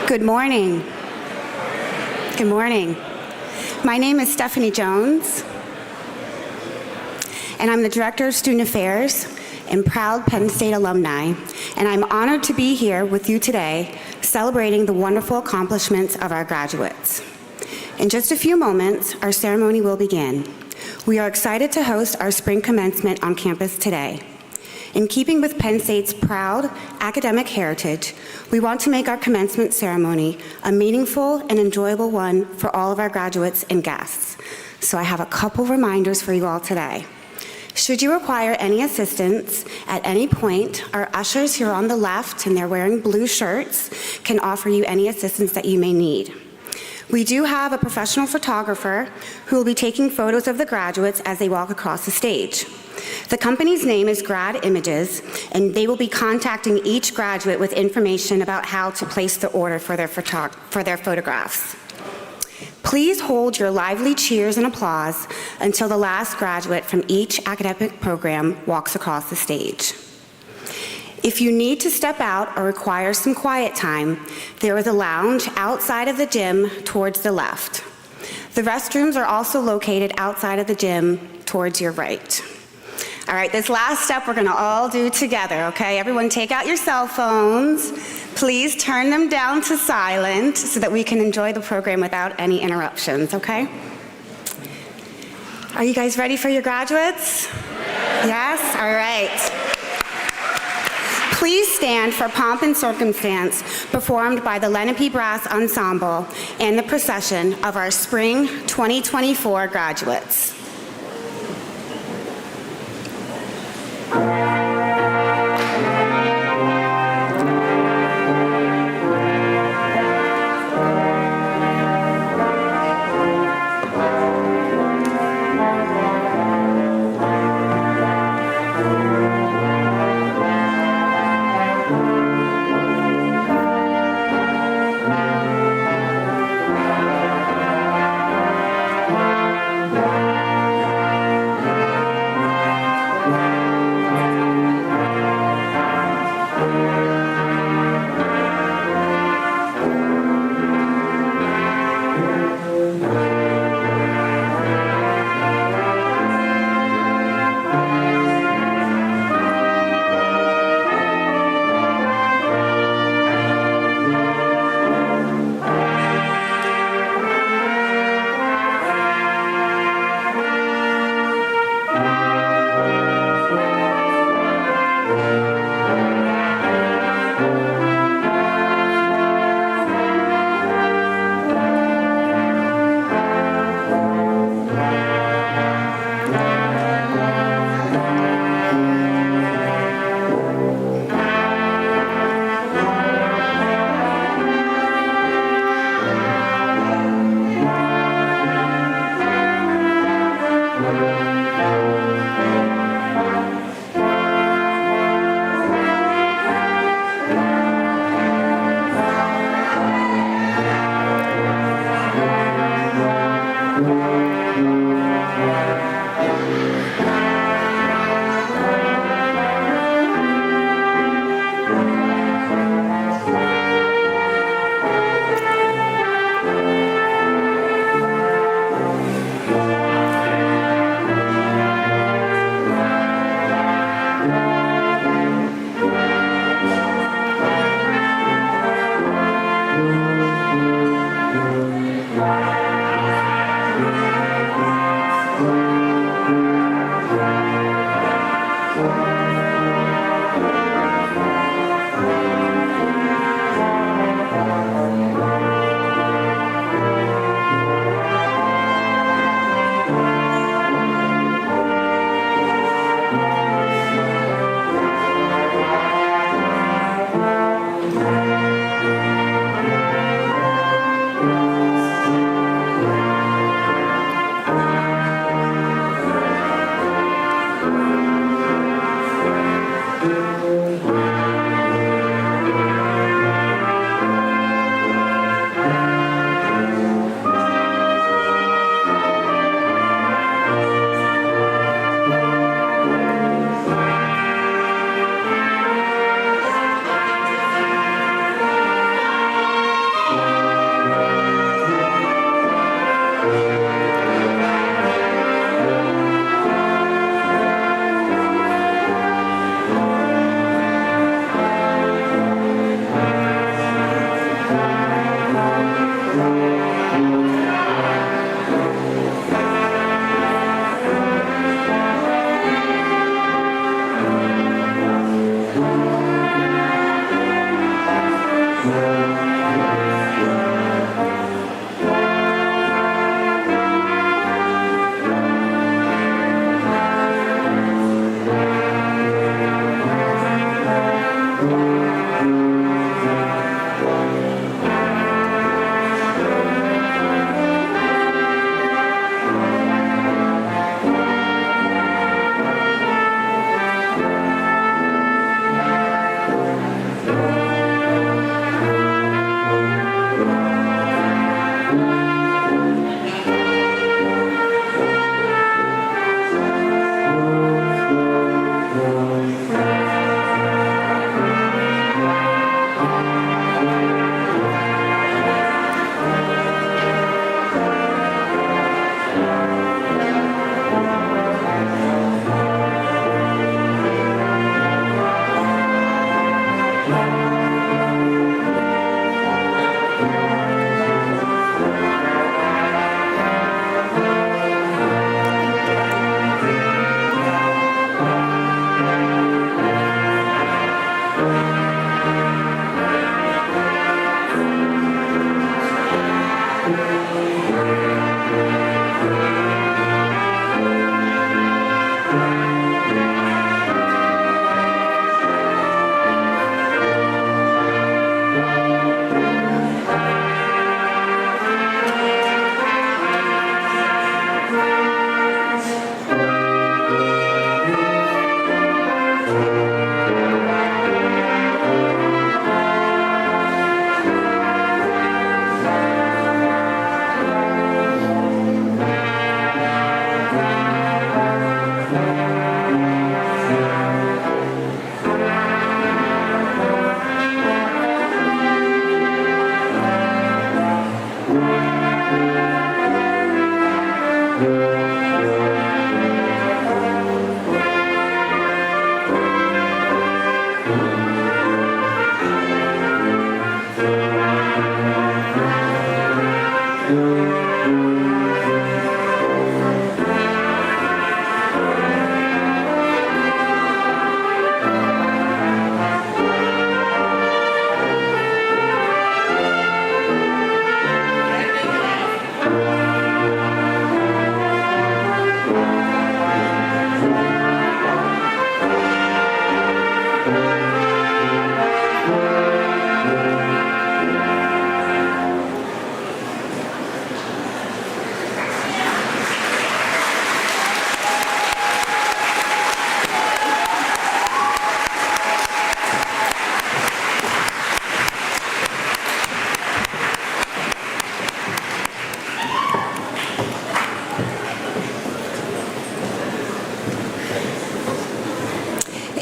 Good morning. Good morning. My name is Stephanie Jones, and I'm the Director of Student Affairs and proud Penn State alumni, and I'm honored to be here with you today celebrating the wonderful accomplishments of our graduates. In just a few moments, our ceremony will begin. We are excited to host our spring commencement on campus today. In keeping with Penn State's proud academic heritage, we want to make our commencement ceremony a meaningful and enjoyable one for all of our graduates and guests. So I have a couple reminders for you all today. Should you require any assistance at any point, our ushers here on the left, and they're wearing blue shirts, can offer you any assistance that you may need. We do have a professional photographer who will be taking photos of the graduates as they walk across the stage. The company's name is Grad Images, and they will be contacting each graduate with information about how to place the order for their photographs. Please hold your lively cheers and applause until the last graduate from each academic program walks across the stage. If you need to step out or require some quiet time, there is a lounge outside of the gym towards the left. The restrooms are also located outside of the gym towards your right. All right, this last step we're gonna all do together, okay? Everyone take out your cell phones. Please turn them down to silent so that we can enjoy the program without any interruptions, okay? Are you guys ready for your graduates? Yes? All right. Please stand for Pomp and Circumstance performed by the Lenape Brass Ensemble and the procession of our Spring 2024 graduates.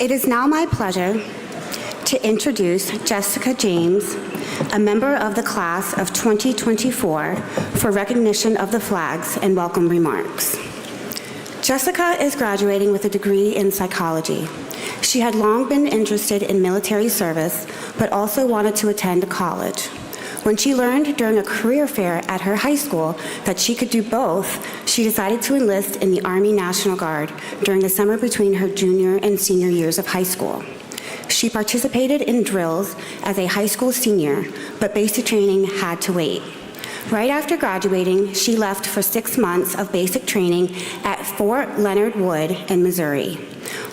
It is now my pleasure to introduce Jessica James, a member of the class of 2024, for recognition of the flags and welcome remarks. Jessica is graduating with a degree in psychology. She had long been interested in military service, but also wanted to attend college. When she learned during a career fair at her high school that she could do both, she decided to enlist in the Army National Guard during the summer between her junior and senior years of high school. She participated in drills as a high school senior, but basic training had to wait. Right after graduating, she left for 6 months of basic training at Fort Leonard Wood in Missouri.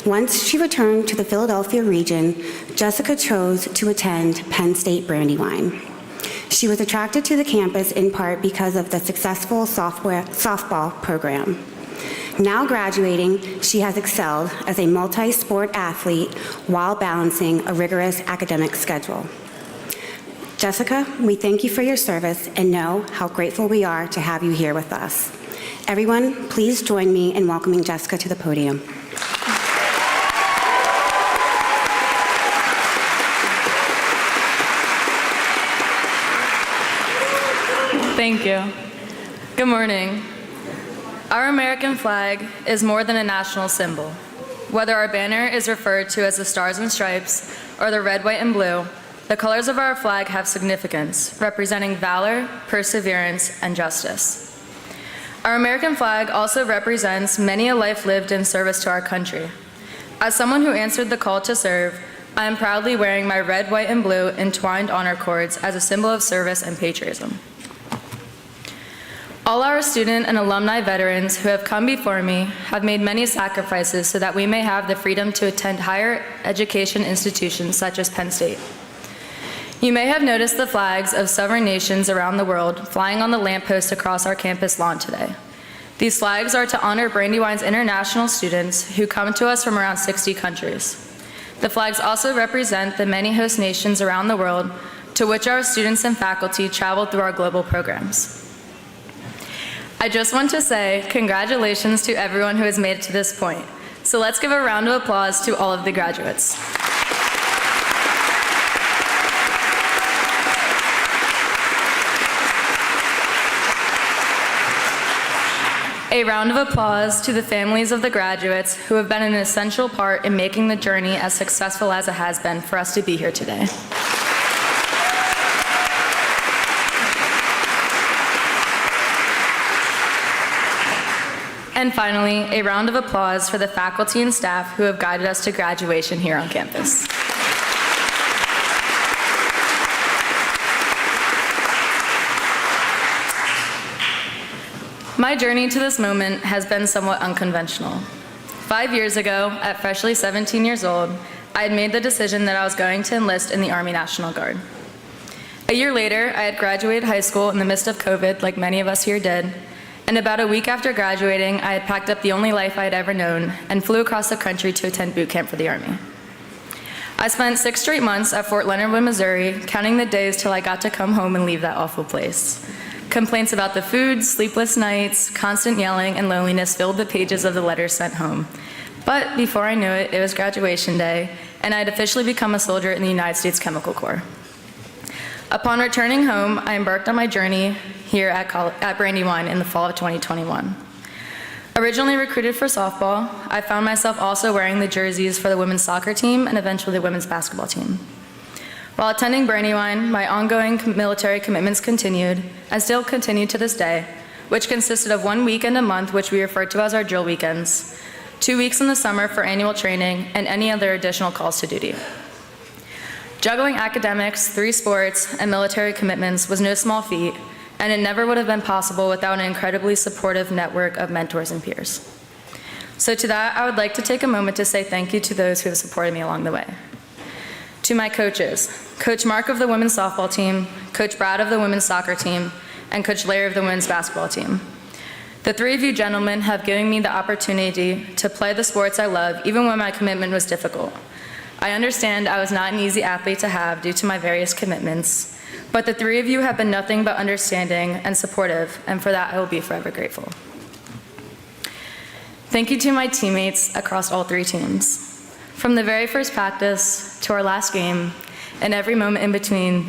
Once she returned to the Philadelphia region, Jessica chose to attend Penn State Brandywine. She was attracted to the campus in part because of the successful softball program. Now graduating, she has excelled as a multi-sport athlete while balancing a rigorous academic schedule. Jessica, we thank you for your service and know how grateful we are to have you here with us. Everyone, please join me in welcoming Jessica to the podium. Thank you. Good morning. Our American flag is more than a national symbol. Whether our banner is referred to as the Stars and Stripes or the red, white, and blue, the colors of our flag have significance, representing valor, perseverance, and justice. Our American flag also represents many a life lived in service to our country. As someone who answered the call to serve, I am proudly wearing my red, white, and blue entwined honor cords as a symbol of service and patriotism. All our student and alumni veterans who have come before me have made many sacrifices so that we may have the freedom to attend higher education institutions such as Penn State. You may have noticed the flags of sovereign nations around the world flying on the lampposts across our campus lawn today. These flags are to honor Brandywine's international students who come to us from around 60 countries. The flags also represent the many host nations around the world to which our students and faculty travel through our global programs. I just want to say congratulations to everyone who has made it to this point. So let's give a round of applause to all of the graduates. A round of applause to the families of the graduates who have been an essential part in making the journey as successful as it has been for us to be here today. And finally, a round of applause for the faculty and staff who have guided us to graduation here on campus. My journey to this moment has been somewhat unconventional. 5 years ago, at freshly 17 years old, I had made the decision that I was going to enlist in the Army National Guard. A year later, I had graduated high school in the midst of COVID, like many of us here did, and about a week after graduating, I had packed up the only life I had ever known and flew across the country to attend boot camp for the Army. I spent 6 straight months at Fort Leonard Wood, Missouri, counting the days till I got to come home and leave that awful place. Complaints about the food, sleepless nights, constant yelling, and loneliness filled the pages of the letters sent home. But before I knew it, it was graduation day, and I had officially become a soldier in the United States Chemical Corps. Upon returning home, I embarked on my journey here at Brandywine in the fall of 2021. Originally recruited for softball, I found myself also wearing the jerseys for the women's soccer team and eventually the women's basketball team. While attending Brandywine, my ongoing military commitments continued, and still continue to this day, which consisted of 1 weekend a month, which we refer to as our drill weekends, 2 weeks in the summer for annual training, and any other additional calls to duty. Juggling academics, 3 sports, and military commitments was no small feat, and it never would have been possible without an incredibly supportive network of mentors and peers. So to that, I would like to take a moment to say thank you to those who have supported me along the way. To my coaches, Coach Mark of the women's softball team, Coach Brad of the women's soccer team, and Coach Larry of the women's basketball team. The 3 of you gentlemen have given me the opportunity to play the sports I love, even when my commitment was difficult. I understand I was not an easy athlete to have due to my various commitments, but the 3 of you have been nothing but understanding and supportive, and for that I will be forever grateful. Thank you to my teammates across all 3 teams. From the very first practice to our last game, and every moment in between,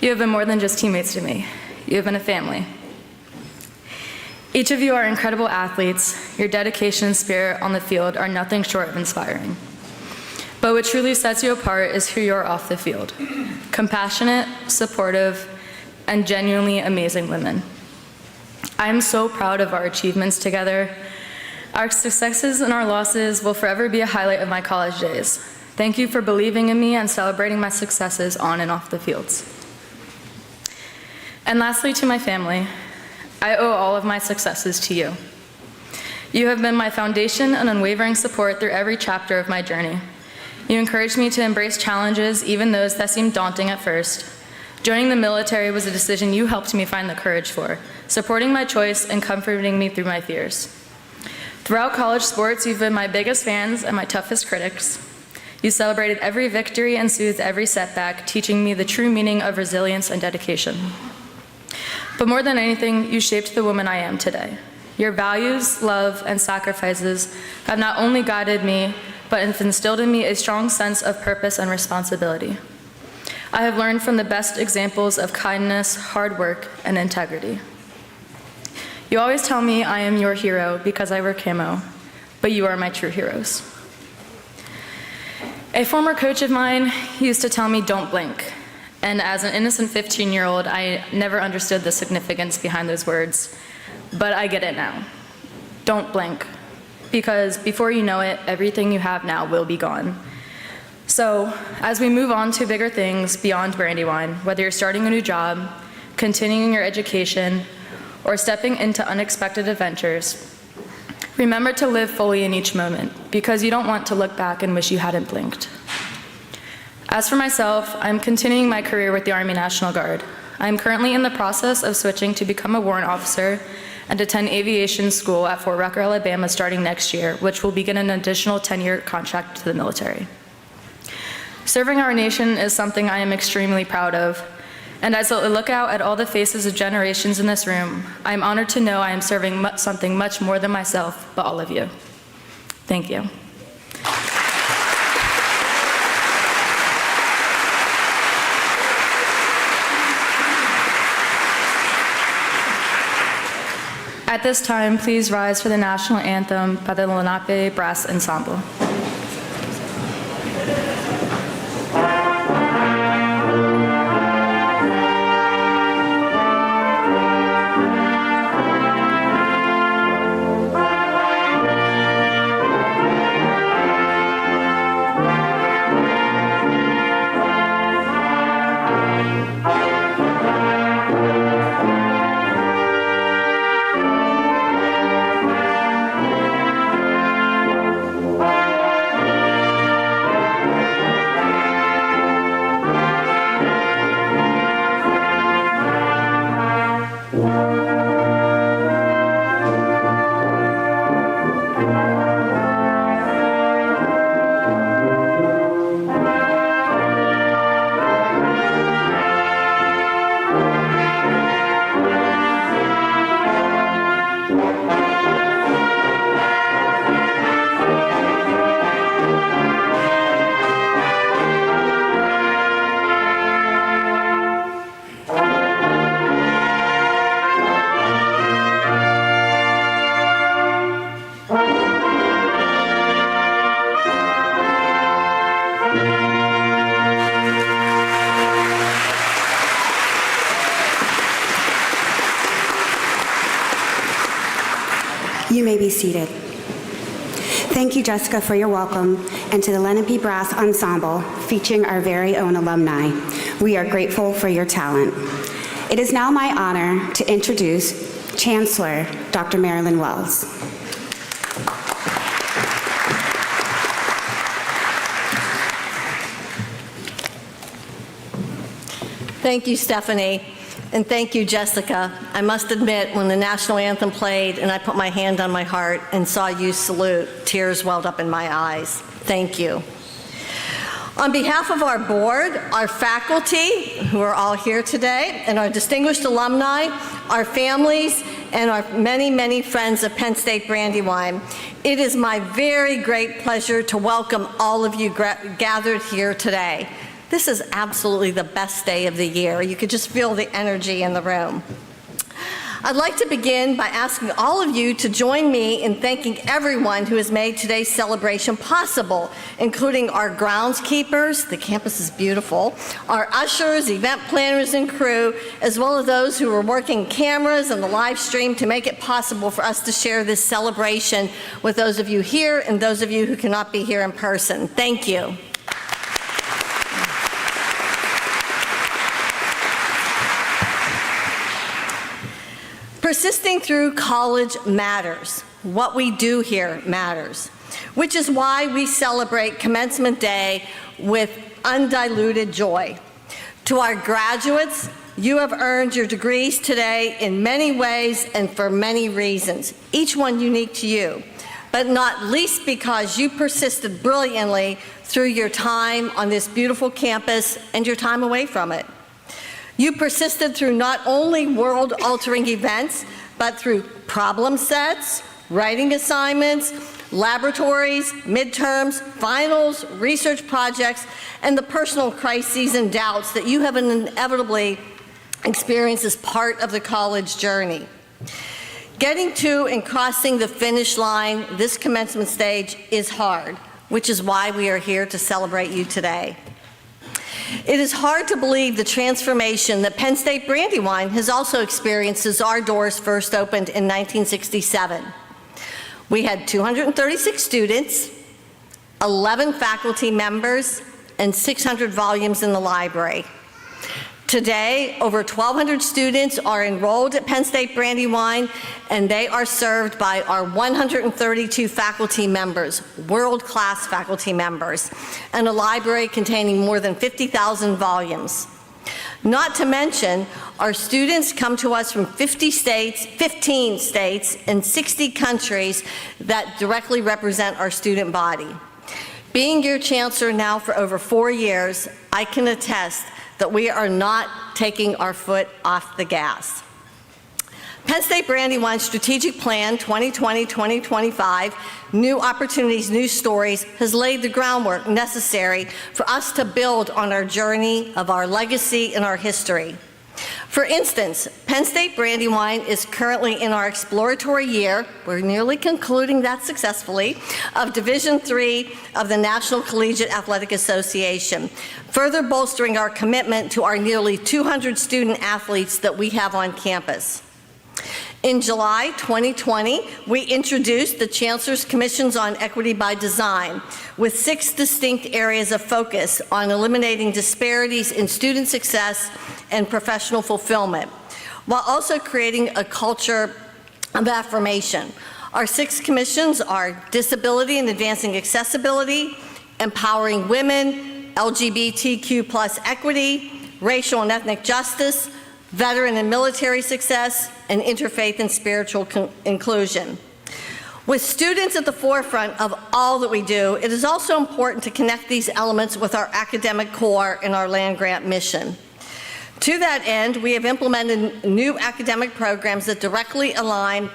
you have been more than just teammates to me. You have been a family. Each of you are incredible athletes. Your dedication and spirit on the field are nothing short of inspiring. But what truly sets you apart is who you are off the field. Compassionate, supportive, and genuinely amazing women. I am so proud of our achievements together. Our successes and our losses will forever be a highlight of my college days. Thank you for believing in me and celebrating my successes on and off the fields. And lastly, to my family, I owe all of my successes to you. You have been my foundation and unwavering support through every chapter of my journey. You encouraged me to embrace challenges, even those that seemed daunting at first. Joining the military was a decision you helped me find the courage for, supporting my choice and comforting me through my fears. Throughout college sports, you've been my biggest fans and my toughest critics. You celebrated every victory and soothed every setback, teaching me the true meaning of resilience and dedication. But more than anything, you shaped the woman I am today. Your values, love, and sacrifices have not only guided me, but have instilled in me a strong sense of purpose and responsibility. I have learned from the best examples of kindness, hard work, and integrity. You always tell me I am your hero because I wear camo, but you are my true heroes. A former coach of mine used to tell me, don't blink. And as an innocent 15-year-old, I never understood the significance behind those words, but I get it now. Don't blink, because before you know it, everything you have now will be gone. So, as we move on to bigger things beyond Brandywine, whether you're starting a new job, continuing your education, or stepping into unexpected adventures, remember to live fully in each moment, because you don't want to look back and wish you hadn't blinked. As for myself, I'm continuing my career with the Army National Guard. I'm currently in the process of switching to become a warrant officer and attend aviation school at Fort Rucker, Alabama starting next year, which will begin an additional 10-year contract to the military. Serving our nation is something I am extremely proud of, and as I look out at all the faces of generations in this room, I am honored to know I am serving something much more than myself, but all of you. Thank you. At this time, please rise for the national anthem by the Lenape Brass Ensemble. You may be seated. Thank you, Jessica, for your welcome, and to the Lenape Brass Ensemble, featuring our very own alumni. We are grateful for your talent. It is now my honor to introduce Chancellor Dr. Marilyn Wells. Thank you, Stephanie, and thank you, Jessica. I must admit, when the national anthem played and I put my hand on my heart and saw you salute, tears welled up in my eyes. Thank you. On behalf of our board, our faculty, who are all here today, and our distinguished alumni, our families, and our many, many friends of Penn State Brandywine, It is my very great pleasure to welcome all of you gathered here today. This is absolutely the best day of the year. You could just feel the energy in the room. I'd like to begin by asking all of you to join me in thanking everyone who has made today's celebration possible, including our groundskeepers, the campus is beautiful, our ushers, event planners, and crew, as well as those who are working cameras and the live stream to make it possible for us to share this celebration with those of you here and those of you who cannot be here in person. Thank you. Persisting through college matters. What we do here matters, which is why we celebrate Commencement Day with undiluted joy. To our graduates, you have earned your degrees today in many ways and for many reasons, each one unique to you, but not least because you persisted brilliantly through your time on this beautiful campus and your time away from it. You persisted through not only world-altering events, but through problem sets, writing assignments, laboratories, midterms, finals, research projects, and the personal crises and doubts that you have inevitably experienced as part of the college journey. Getting to and crossing the finish line, this commencement stage, is hard, which is why we are here to celebrate you today. It is hard to believe the transformation that Penn State Brandywine has also experienced as our doors first opened in 1967. We had 236 students, 11 faculty members, and 600 volumes in the library. Today, over 1,200 students are enrolled at Penn State Brandywine, and they are served by our 132 faculty members, world-class faculty members, and a library containing more than 50,000 volumes. Not to mention, our students come to us from 15 states, and 60 countries that directly represent our student body. Being your chancellor now for over 4 years, I can attest that we are not taking our foot off the gas. Penn State Brandywine's strategic plan 2020-2025, New Opportunities, New Stories, has laid the groundwork necessary for us to build on our journey of our legacy and our history. For instance, Penn State Brandywine is currently in our exploratory year, we're nearly concluding that successfully, of Division III of the National Collegiate Athletic Association, further bolstering our commitment to our nearly 200 student athletes that we have on campus. In July 2020, we introduced the Chancellor's Commissions on Equity by Design, with 6 distinct areas of focus on eliminating disparities in student success and professional fulfillment, while also creating a culture of affirmation. Our 6 commissions are Disability and Advancing Accessibility, Empowering Women, LGBTQ+ Equity, Racial and Ethnic Justice, Veteran and Military Success, and Interfaith and Spiritual Inclusion. With students at the forefront of all that we do, it is also important to connect these elements with our academic core and our land-grant mission. To that end, we have implemented new academic programs that directly align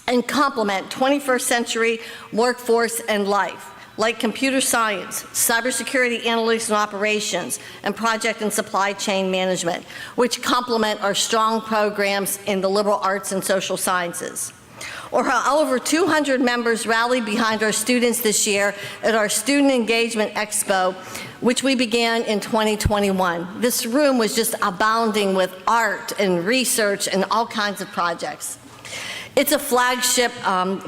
and complement 21st century workforce and life, like computer science, cybersecurity analytics and operations, and project and supply chain management, which complement our strong programs in the liberal arts and social sciences. Or how over 200 members rallied behind our students this year at our Student Engagement Expo, which we began in 2021. This room was just abounding with art and research and all kinds of projects. It's a flagship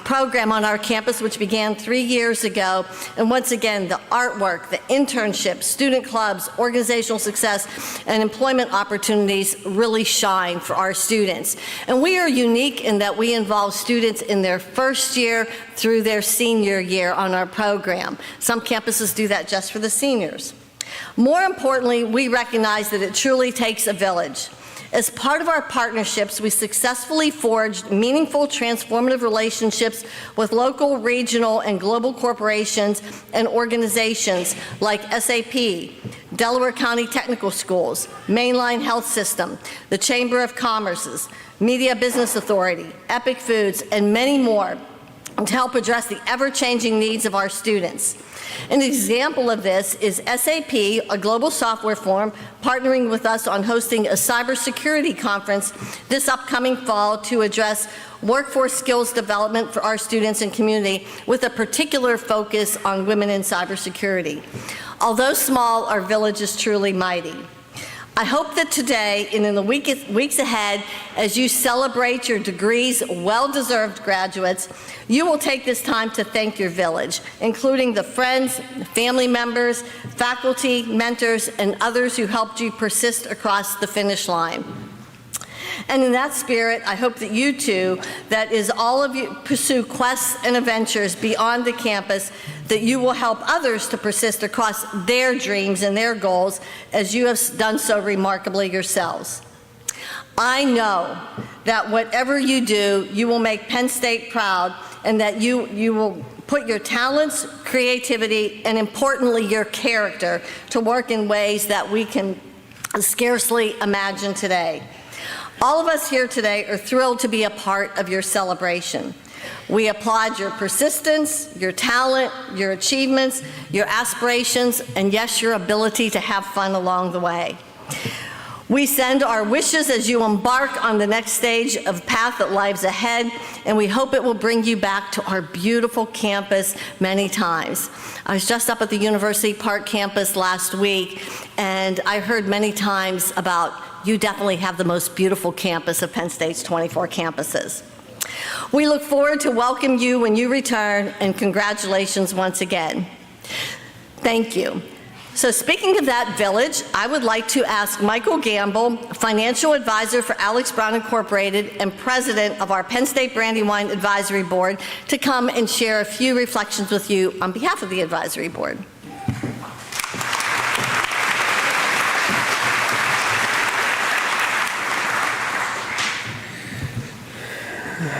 program on our campus which began 3 years ago, and once again, the artwork, the internships, student clubs, organizational success, and employment opportunities really shine for our students. And we are unique in that we involve students in their first year through their senior year on our program. Some campuses do that just for the seniors. More importantly, we recognize that it truly takes a village. As part of our partnerships, we successfully forged meaningful, transformative relationships with local, regional, and global corporations and organizations like SAP, Delaware County Technical Schools, Mainline Health System, the Chamber of Commerce's, Media Business Authority, Epic Foods, and many more, to help address the ever-changing needs of our students. An example of this is SAP, a global software firm, partnering with us on hosting a cybersecurity conference this upcoming fall to address workforce skills development for our students and community with a particular focus on women in cybersecurity. Although small, our village is truly mighty. I hope that today and in the weeks ahead, as you celebrate your degrees, well-deserved graduates, you will take this time to thank your village, including the friends, family members, faculty, mentors, and others who helped you persist across the finish line. And in that spirit, I hope that you too, that is all of you, pursue quests and adventures beyond the campus, that you will help others to persist across their dreams and their goals as you have done so remarkably yourselves. I know that whatever you do, you will make Penn State proud, and that you will put your talents, creativity, and importantly, your character to work in ways that we can scarcely imagine today. All of us here today are thrilled to be a part of your celebration. We applaud your persistence, your talent, your achievements, your aspirations, and yes, your ability to have fun along the way. We send our wishes as you embark on the next stage of path that lies ahead, and we hope it will bring you back to our beautiful campus many times. I was just up at the University Park campus last week, and I heard many times about you definitely have the most beautiful campus of Penn State's 24 campuses. We look forward to welcome you when you return, and congratulations once again. Thank you. So speaking of that village, I would like to ask Michael Gamble, financial advisor for Alex Brown Incorporated and president of our Penn State Brandywine Advisory Board, to come and share a few reflections with you on behalf of the advisory board.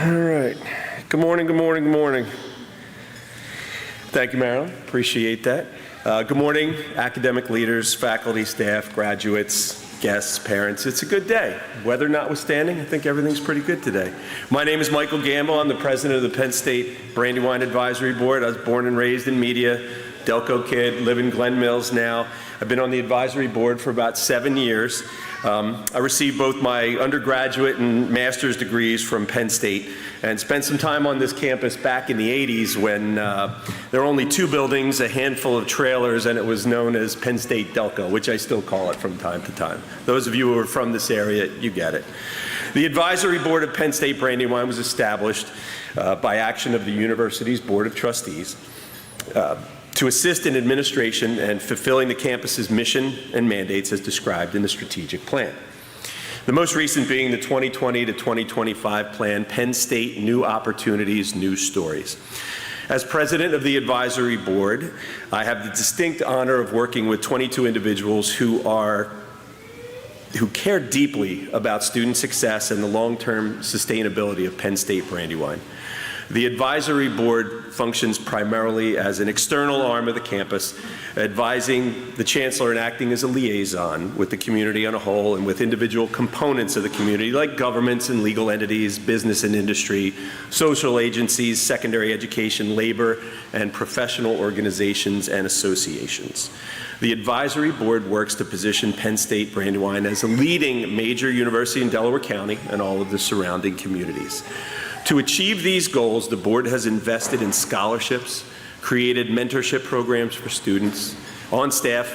All right. Good morning, good morning, good morning. Thank you, Marilyn. Appreciate that. Good morning, academic leaders, faculty, staff, graduates, guests, parents. It's a good day. Weather notwithstanding, I think everything's pretty good today. My name is Michael Gamble. I'm the president of the Penn State Brandywine Advisory Board. I was born and raised in media, Delco kid, live in Glen Mills now. I've been on the advisory board for about 7 years. I received both my undergraduate and master's degrees from Penn State, and spent some time on this campus back in the 80s when there were only 2 buildings, a handful of trailers, and it was known as Penn State Delco, which I still call it from time to time. Those of you who are from this area, you get it. The advisory board of Penn State Brandywine was established by action of the university's board of trustees to assist in administration and fulfilling the campus's mission and mandates as described in the strategic plan. The most recent being the 2020 to 2025 plan, Penn State New Opportunities, New Stories. As president of the advisory board, I have the distinct honor of working with 22 individuals who care deeply about student success and the long-term sustainability of Penn State Brandywine. The advisory board functions primarily as an external arm of the campus, advising the chancellor and acting as a liaison with the community on a whole and with individual components of the community like governments and legal entities, business and industry, social agencies, secondary education, labor, and professional organizations and associations. The advisory board works to position Penn State Brandywine as a leading major university in Delaware County and all of the surrounding communities. To achieve these goals, the board has invested in scholarships, created mentorship programs for students on staff,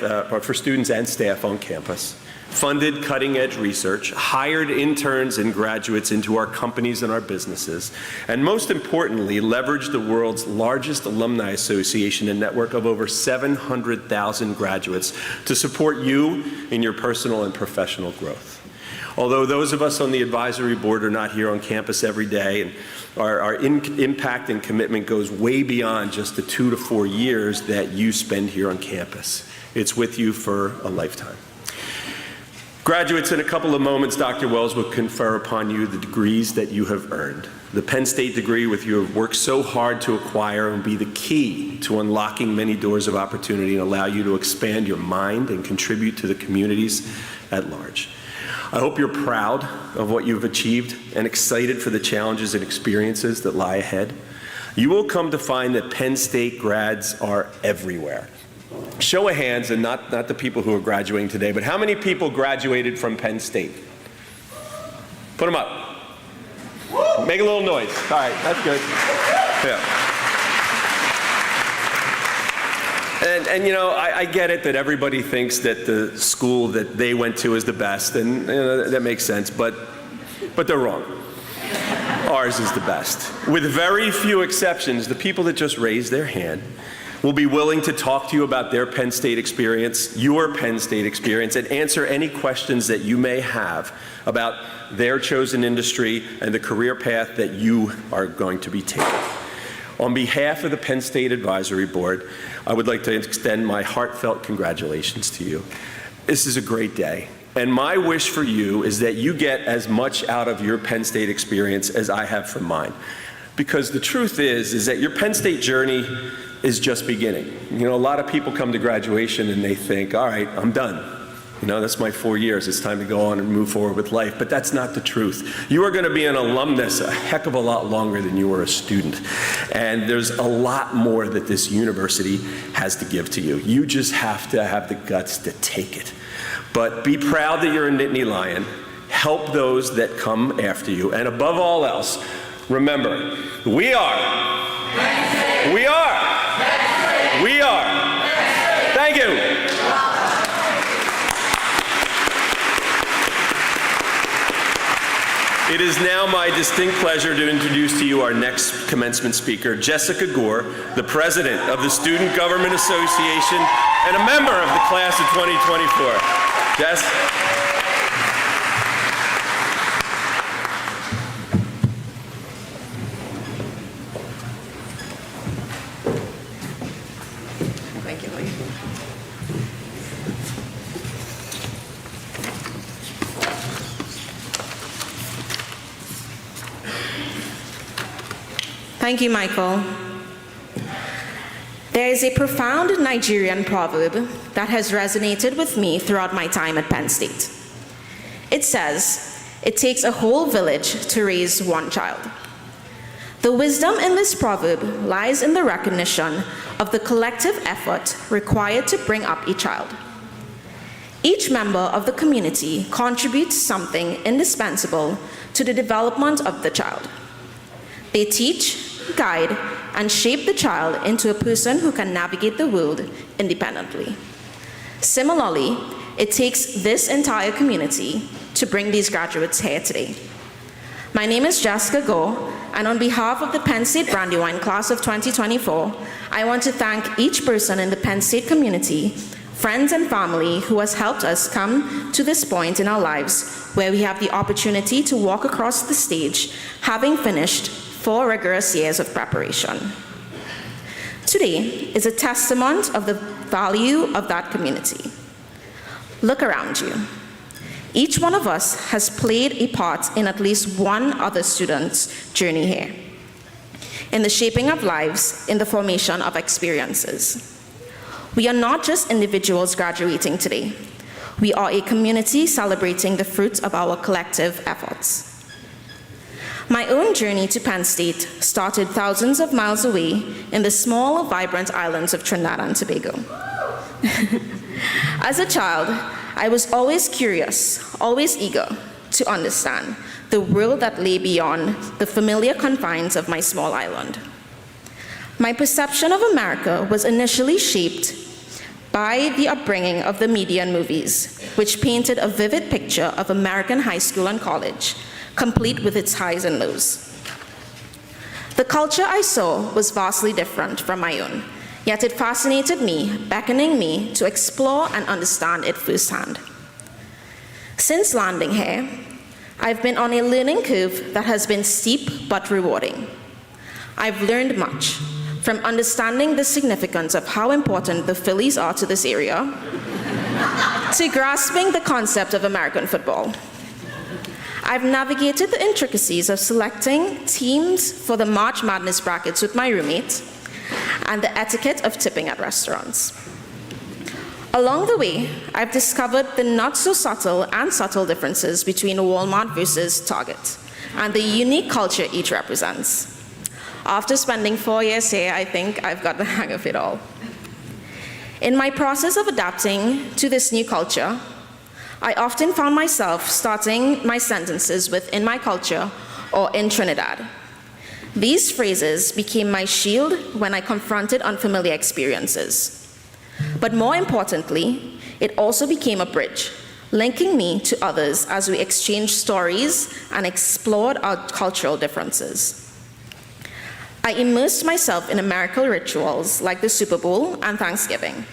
for students and staff on campus, funded cutting-edge research, hired interns and graduates into our companies and our businesses, and most importantly, leveraged the world's largest alumni association and network of over 700,000 graduates to support you in your personal and professional growth. Although those of us on the advisory board are not here on campus every day, and our impact and commitment goes way beyond just the 2 to 4 years that you spend here on campus. It's with you for a lifetime. Graduates, in a couple of moments, Dr. Wells will confer upon you the degrees that you have earned. The Penn State degree which you have worked so hard to acquire and be the key to unlocking many doors of opportunity and allow you to expand your mind and contribute to the communities at large. I hope you're proud of what you've achieved and excited for the challenges and experiences that lie ahead. you will come to find that Penn State grads are everywhere. Show of hands, and not the people who are graduating today, but how many people graduated from Penn State? Put them up. Make a little noise. All right, that's good. Yeah. And you know, I get it that everybody thinks that the school that they went to is the best, and you know, that makes sense, but they're wrong. Ours is the best. With very few exceptions, the people that just raised their hand will be willing to talk to you about their Penn State experience, your Penn State experience, and answer any questions that you may have about their chosen industry and the career path that you are going to be taking. On behalf of the Penn State Advisory Board, I would like to extend my heartfelt congratulations to you. This is a great day. And my wish for you is that you get as much out of your Penn State experience as I have from mine. Because the truth is that your Penn State journey is just beginning. You know, a lot of people come to graduation and they think, all right, I'm done. You know, that's my 4 years. It's time to go on and move forward with life. But that's not the truth. You are going to be an alumnus a heck of a lot longer than you were a student. And there's a lot more that this university has to give to you. You just have to have the guts to take it. But be proud that you're a Nittany Lion. Help those that come after you. And above all else, remember, we are. Thank you. It is now my distinct pleasure to introduce to you our next commencement speaker, Jessica Gore, the president of the Student Government Association and a member of the class of 2024. Jess? Thank you, Lee. Thank you, Michael. There is a profound Nigerian proverb that has resonated with me throughout my time at Penn State. It says, "It takes a whole village to raise one child." The wisdom in this proverb lies in the recognition of the collective effort required to bring up a child. Each member of the community contributes something indispensable to the development of the child. They teach, guide, and shape the child into a person who can navigate the world independently. Similarly, it takes this entire community to bring these graduates here today. My name is Jessica Gore, and on behalf of the Penn State Brandywine class of 2024, I want to thank each person in the Penn State community, friends and family who has helped us come to this point in our lives where we have the opportunity to walk across the stage, having finished 4 rigorous years of preparation. Today is a testament of the value of that community. Look around you. Each one of us has played a part in at least one other student's journey here, in the shaping of lives, in the formation of experiences. We are not just individuals graduating today. We are a community celebrating the fruits of our collective efforts. My own journey to Penn State started thousands of miles away in the small, vibrant islands of Trinidad and Tobago. As a child, I was always curious, always eager to understand the world that lay beyond the familiar confines of my small island. My perception of America was initially shaped by the upbringing of the media and movies, which painted a vivid picture of American high school and college, complete with its highs and lows. The culture I saw was vastly different from my own, yet it fascinated me, beckoning me to explore and understand it firsthand. Since landing here, I've been on a learning curve that has been steep but rewarding. I've learned much, from understanding the significance of how important the Phillies are to this area, to grasping the concept of American football. I've navigated the intricacies of selecting teams for the March Madness brackets with my roommate, and the etiquette of tipping at restaurants. Along the way, I've discovered the not-so-subtle and subtle differences between Walmart versus Target, and the unique culture each represents. After spending 4 years here, I think I've got the hang of it all. In my process of adapting to this new culture, I often found myself starting my sentences with "in my culture" or "in Trinidad." These phrases became my shield when I confronted unfamiliar experiences. But more importantly, it also became a bridge, linking me to others as we exchanged stories and explored our cultural differences. I immersed myself in American rituals like the Super Bowl and Thanksgiving.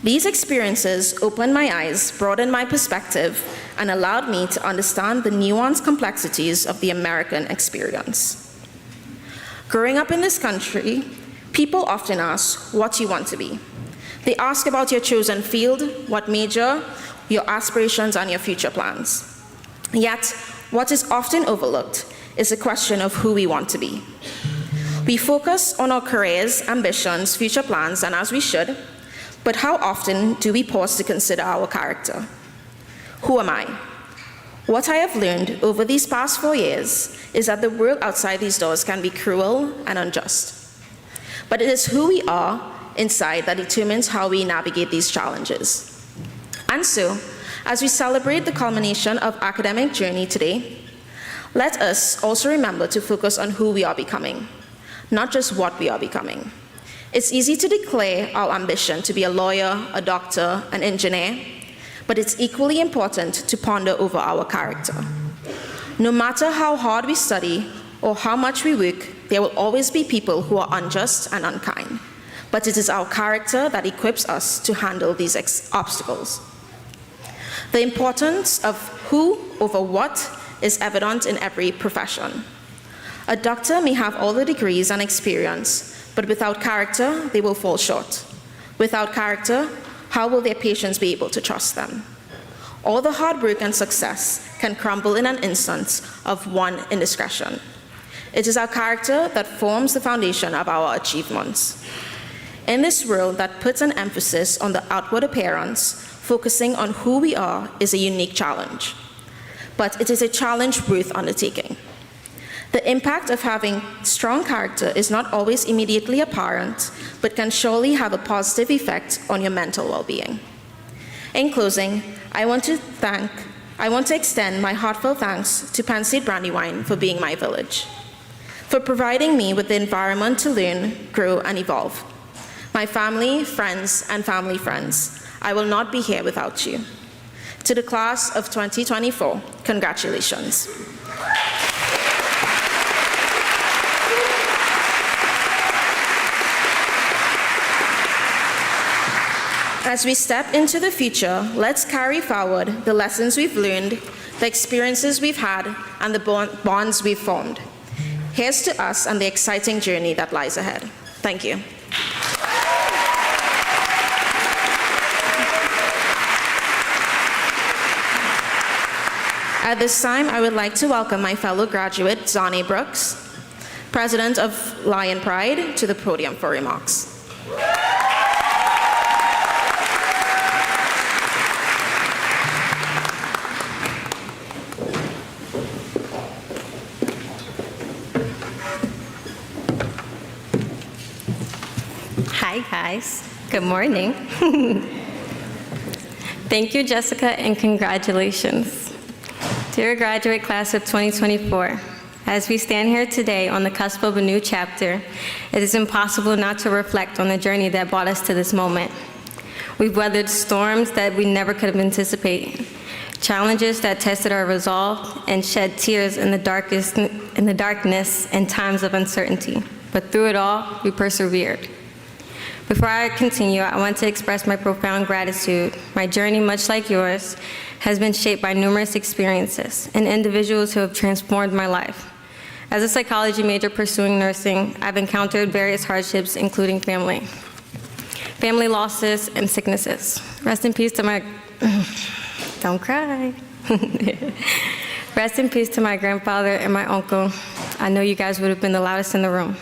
These experiences opened my eyes, broadened my perspective, and allowed me to understand the nuanced complexities of the American experience. Growing up in this country, people often ask what you want to be. They ask about your chosen field, what major, your aspirations, and your future plans. Yet, what is often overlooked is the question of who we want to be. We focus on our careers, ambitions, future plans, and as we should, but how often do we pause to consider our character? Who am I? What I have learned over these past 4 years is that the world outside these doors can be cruel and unjust. But it is who we are inside that determines how we navigate these challenges. And so, as we celebrate the culmination of academic journey today, let us also remember to focus on who we are becoming, not just what we are becoming. It's easy to declare our ambition to be a lawyer, a doctor, an engineer, but it's equally important to ponder over our character. No matter how hard we study or how much we work, there will always be people who are unjust and unkind. But it is our character that equips us to handle these obstacles. The importance of who over what is evident in every profession. A doctor may have all the degrees and experience, but without character, they will fall short. Without character, how will their patients be able to trust them? All the hard work and success can crumble in an instant of one indiscretion. It is our character that forms the foundation of our achievements. In this world that puts an emphasis on the outward appearance, focusing on who we are is a unique challenge. But it is a challenge worth undertaking. The impact of having strong character is not always immediately apparent, but can surely have a positive effect on your mental well-being. In closing, I want to extend my heartfelt thanks to Penn State Brandywine for being my village, for providing me with the environment to learn, grow, and evolve. My family, friends, and family friends, I will not be here without you. To the class of 2024, congratulations. As we step into the future, let's carry forward the lessons we've learned, the experiences we've had, and the bonds we've formed. Here's to us and the exciting journey that lies ahead. Thank you. At this time, I would like to welcome my fellow graduate, Zani Brooks, President of Lion Pride, to the podium for remarks. Hi, guys. Good morning. Thank you, Jessica, and congratulations. Dear graduate class of 2024, as we stand here today on the cusp of a new chapter, it is impossible not to reflect on the journey that brought us to this moment. We've weathered storms that we never could have anticipated, challenges that tested our resolve and shed tears in the darkness and times of uncertainty. But through it all, we persevered. Before I continue, I want to express my profound gratitude. My journey, much like yours, has been shaped by numerous experiences and individuals who have transformed my life. As a psychology major pursuing nursing, I've encountered various hardships, including family losses, and sicknesses. Rest in peace to my, don't cry. Rest in peace to my grandfather and my uncle. I know you guys would have been the loudest in the room.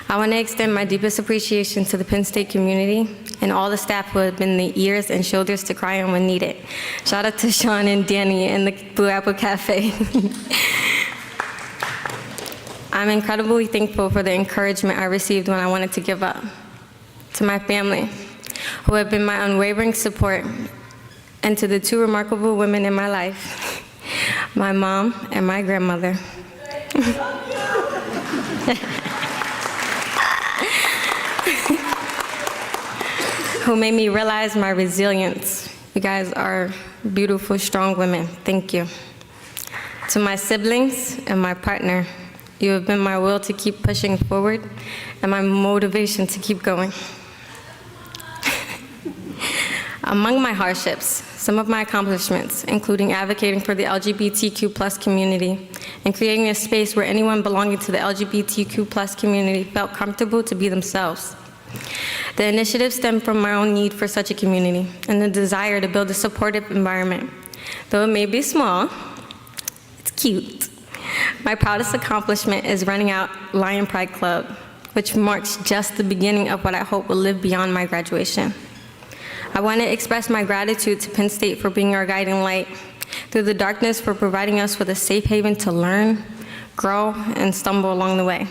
I want to extend my deepest appreciation to the Penn State community and all the staff who have been the ears and shoulders to cry on when needed. Shout out to Sean and Danny in the Blue Apple Cafe. I'm incredibly thankful for the encouragement I received when I wanted to give up. To my family, who have been my unwavering support, and to the two remarkable women in my life, my mom and my grandmother. Who made me realize my resilience. You guys are beautiful, strong women. Thank you. To my siblings and my partner, you have been my will to keep pushing forward and my motivation to keep going. Among my hardships, some of my accomplishments, including advocating for the LGBTQ+ community and creating a space where anyone belonging to the LGBTQ+ community felt comfortable to be themselves. The initiative stemmed from my own need for such a community and the desire to build a supportive environment. Though it may be small, it's cute. My proudest accomplishment is running out Lion Pride Club, which marks just the beginning of what I hope will live beyond my graduation. I want to express my gratitude to Penn State for being our guiding light, through the darkness for providing us with a safe haven to learn, grow, and stumble along the way.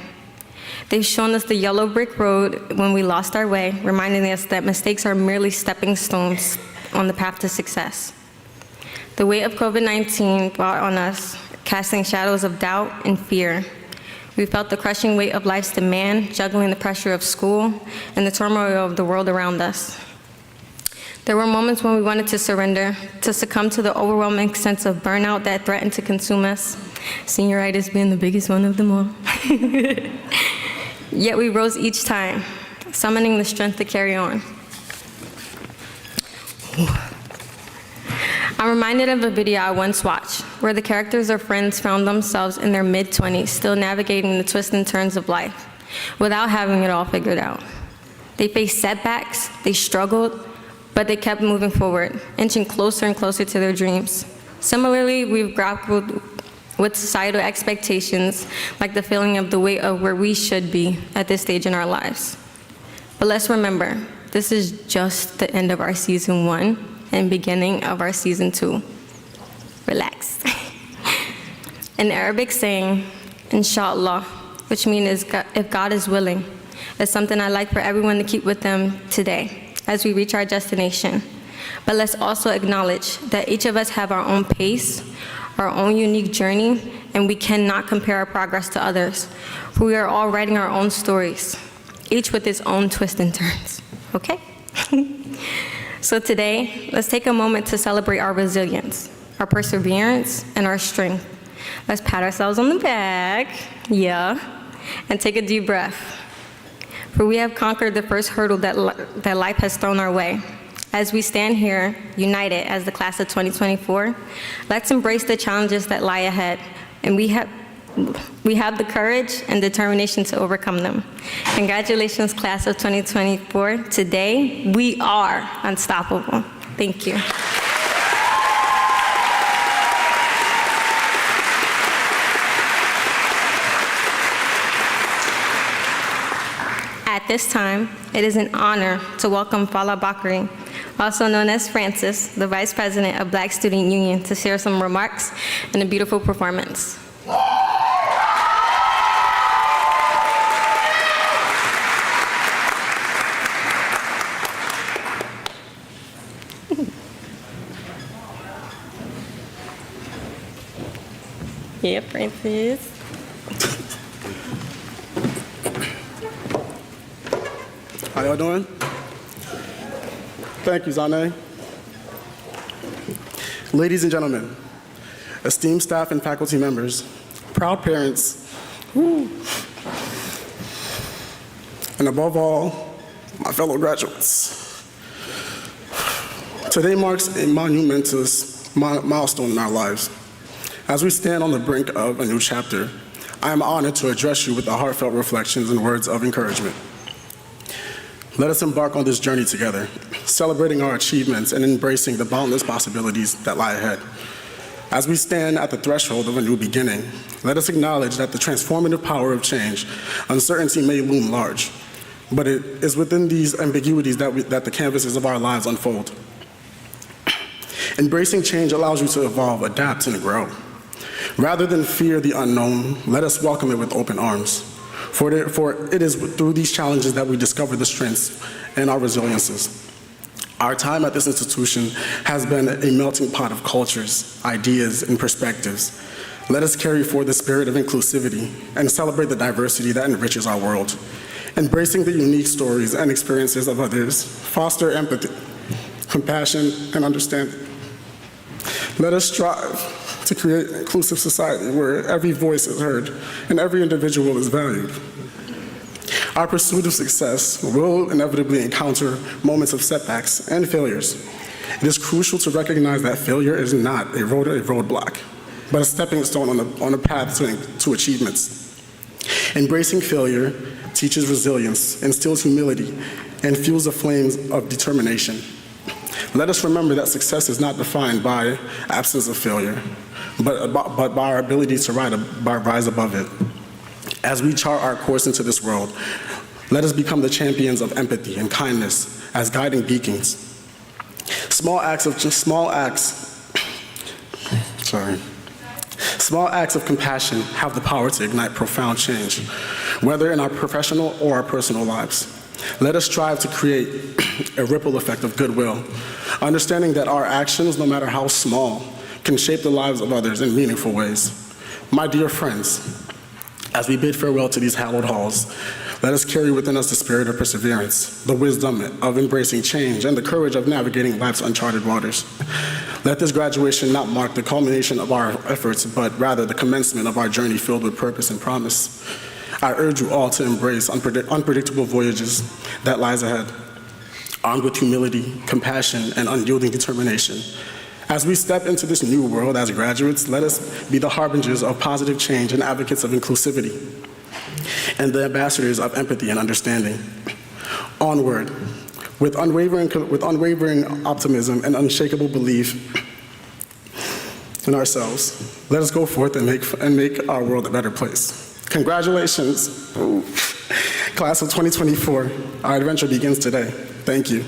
They've shown us the yellow brick road when we lost our way, reminding us that mistakes are merely stepping stones on the path to success. The weight of COVID-19 brought on us, casting shadows of doubt and fear. We felt the crushing weight of life's demand, juggling the pressure of school and the turmoil of the world around us. There were moments when we wanted to surrender, to succumb to the overwhelming sense of burnout that threatened to consume us, senioritis being the biggest one of them all. Yet we rose each time, summoning the strength to carry on. I'm reminded of a video I once watched, where the characters or friends found themselves in their mid-20s, still navigating the twists and turns of life, without having it all figured out. They faced setbacks, they struggled, but they kept moving forward, inching closer and closer to their dreams. Similarly, we've grappled with societal expectations, like the feeling of the weight of where we should be at this stage in our lives. But let's remember, this is just the end of our season 1 and beginning of our season 2. Relax. An Arabic saying, inshallah, which means if God is willing, is something I'd like for everyone to keep with them today as we reach our destination. But let's also acknowledge that each of us have our own pace, our own unique journey, and we cannot compare our progress to others, for we are all writing our own stories, each with its own twists and turns, okay? So today, let's take a moment to celebrate our resilience, our perseverance, and our strength. Let's pat ourselves on the back, and take a deep breath. For we have conquered the first hurdle that life has thrown our way. As we stand here, united as the class of 2024, let's embrace the challenges that lie ahead, and we have the courage and determination to overcome them. Congratulations, class of 2024. Today, we are unstoppable. Thank you. At this time, it is an honor to welcome Fala Bakri, also known as Francis, the Vice President of Black Student Union, to share some remarks and a beautiful performance. Yeah, Francis. How y'all doing? Thank you, Zane. Ladies and gentlemen, esteemed staff and faculty members, proud parents, and above all, my fellow graduates. Today marks a monumentous milestone in our lives. As we stand on the brink of a new chapter, I am honored to address you with the heartfelt reflections and words of encouragement. Let us embark on this journey together, celebrating our achievements and embracing the boundless possibilities that lie ahead. As we stand at the threshold of a new beginning, let us acknowledge that the transformative power of change, uncertainty may loom large, but it is within these ambiguities that the canvases of our lives unfold. Embracing change allows you to evolve, adapt, and grow. Rather than fear the unknown, let us welcome it with open arms. For it is through these challenges that we discover the strengths and our resiliences. Our time at this institution has been a melting pot of cultures, ideas, and perspectives. Let us carry forward the spirit of inclusivity and celebrate the diversity that enriches our world. Embracing the unique stories and experiences of others, foster empathy, compassion, and understanding. Let us strive to create an inclusive society where every voice is heard and every individual is valued. Our pursuit of success will inevitably encounter moments of setbacks and failures. It is crucial to recognize that failure is not a roadblock, but a stepping stone on a path to achievements. Embracing failure teaches resilience, instills humility, and fuels the flames of determination. Let us remember that success is not defined by absence of failure, but by our ability to rise above it. As we chart our course into this world, let us become the champions of empathy and kindness as guiding beacons. Small acts of compassion have the power to ignite profound change, whether in our professional or our personal lives. Let us strive to create a ripple effect of goodwill, understanding that our actions, no matter how small, can shape the lives of others in meaningful ways. My dear friends, as we bid farewell to these hallowed halls, let us carry within us the spirit of perseverance, the wisdom of embracing change, and the courage of navigating life's uncharted waters. Let this graduation not mark the culmination of our efforts, but rather the commencement of our journey filled with purpose and promise. I urge you all to embrace unpredictable voyages that lies ahead, armed with humility, compassion, and unyielding determination. As we step into this new world as graduates, let us be the harbingers of positive change and advocates of inclusivity, and the ambassadors of empathy and understanding. Onward, with unwavering optimism and unshakable belief in ourselves, let us go forth and make our world a better place. Congratulations, class of 2024. Our adventure begins today. Thank you.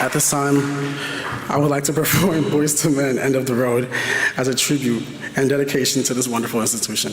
At this time, I would like to perform Boyz II Men, End of the Road, as a tribute and dedication to this wonderful institution.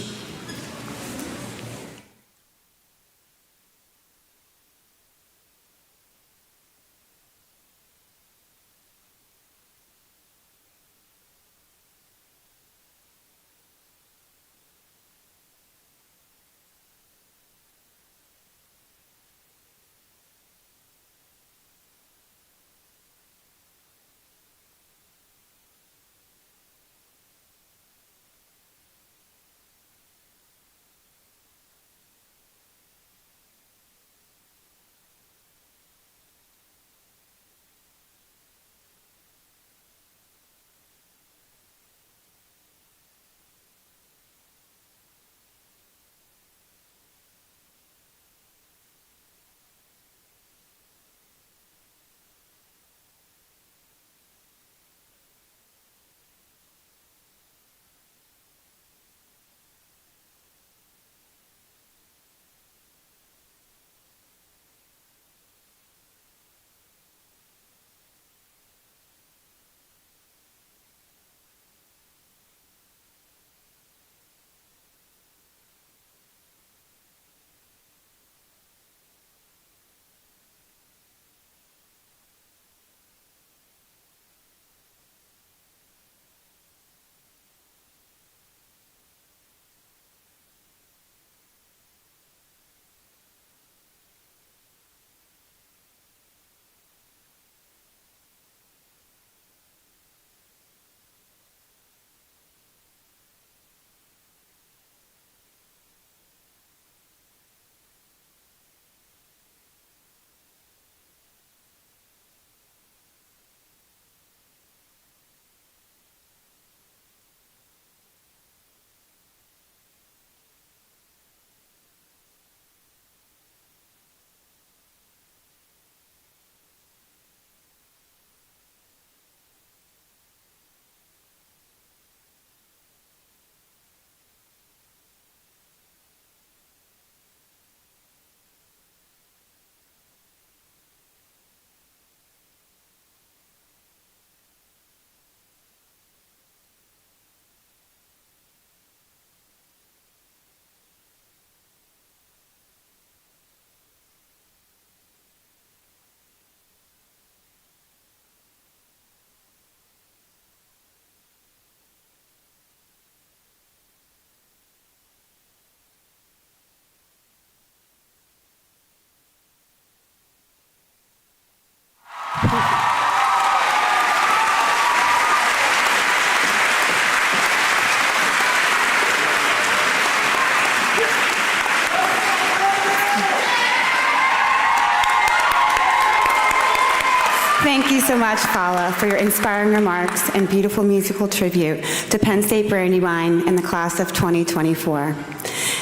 Thank you so much, Paula, for your inspiring remarks and beautiful musical tribute to Penn State Brandywine and the class of 2024.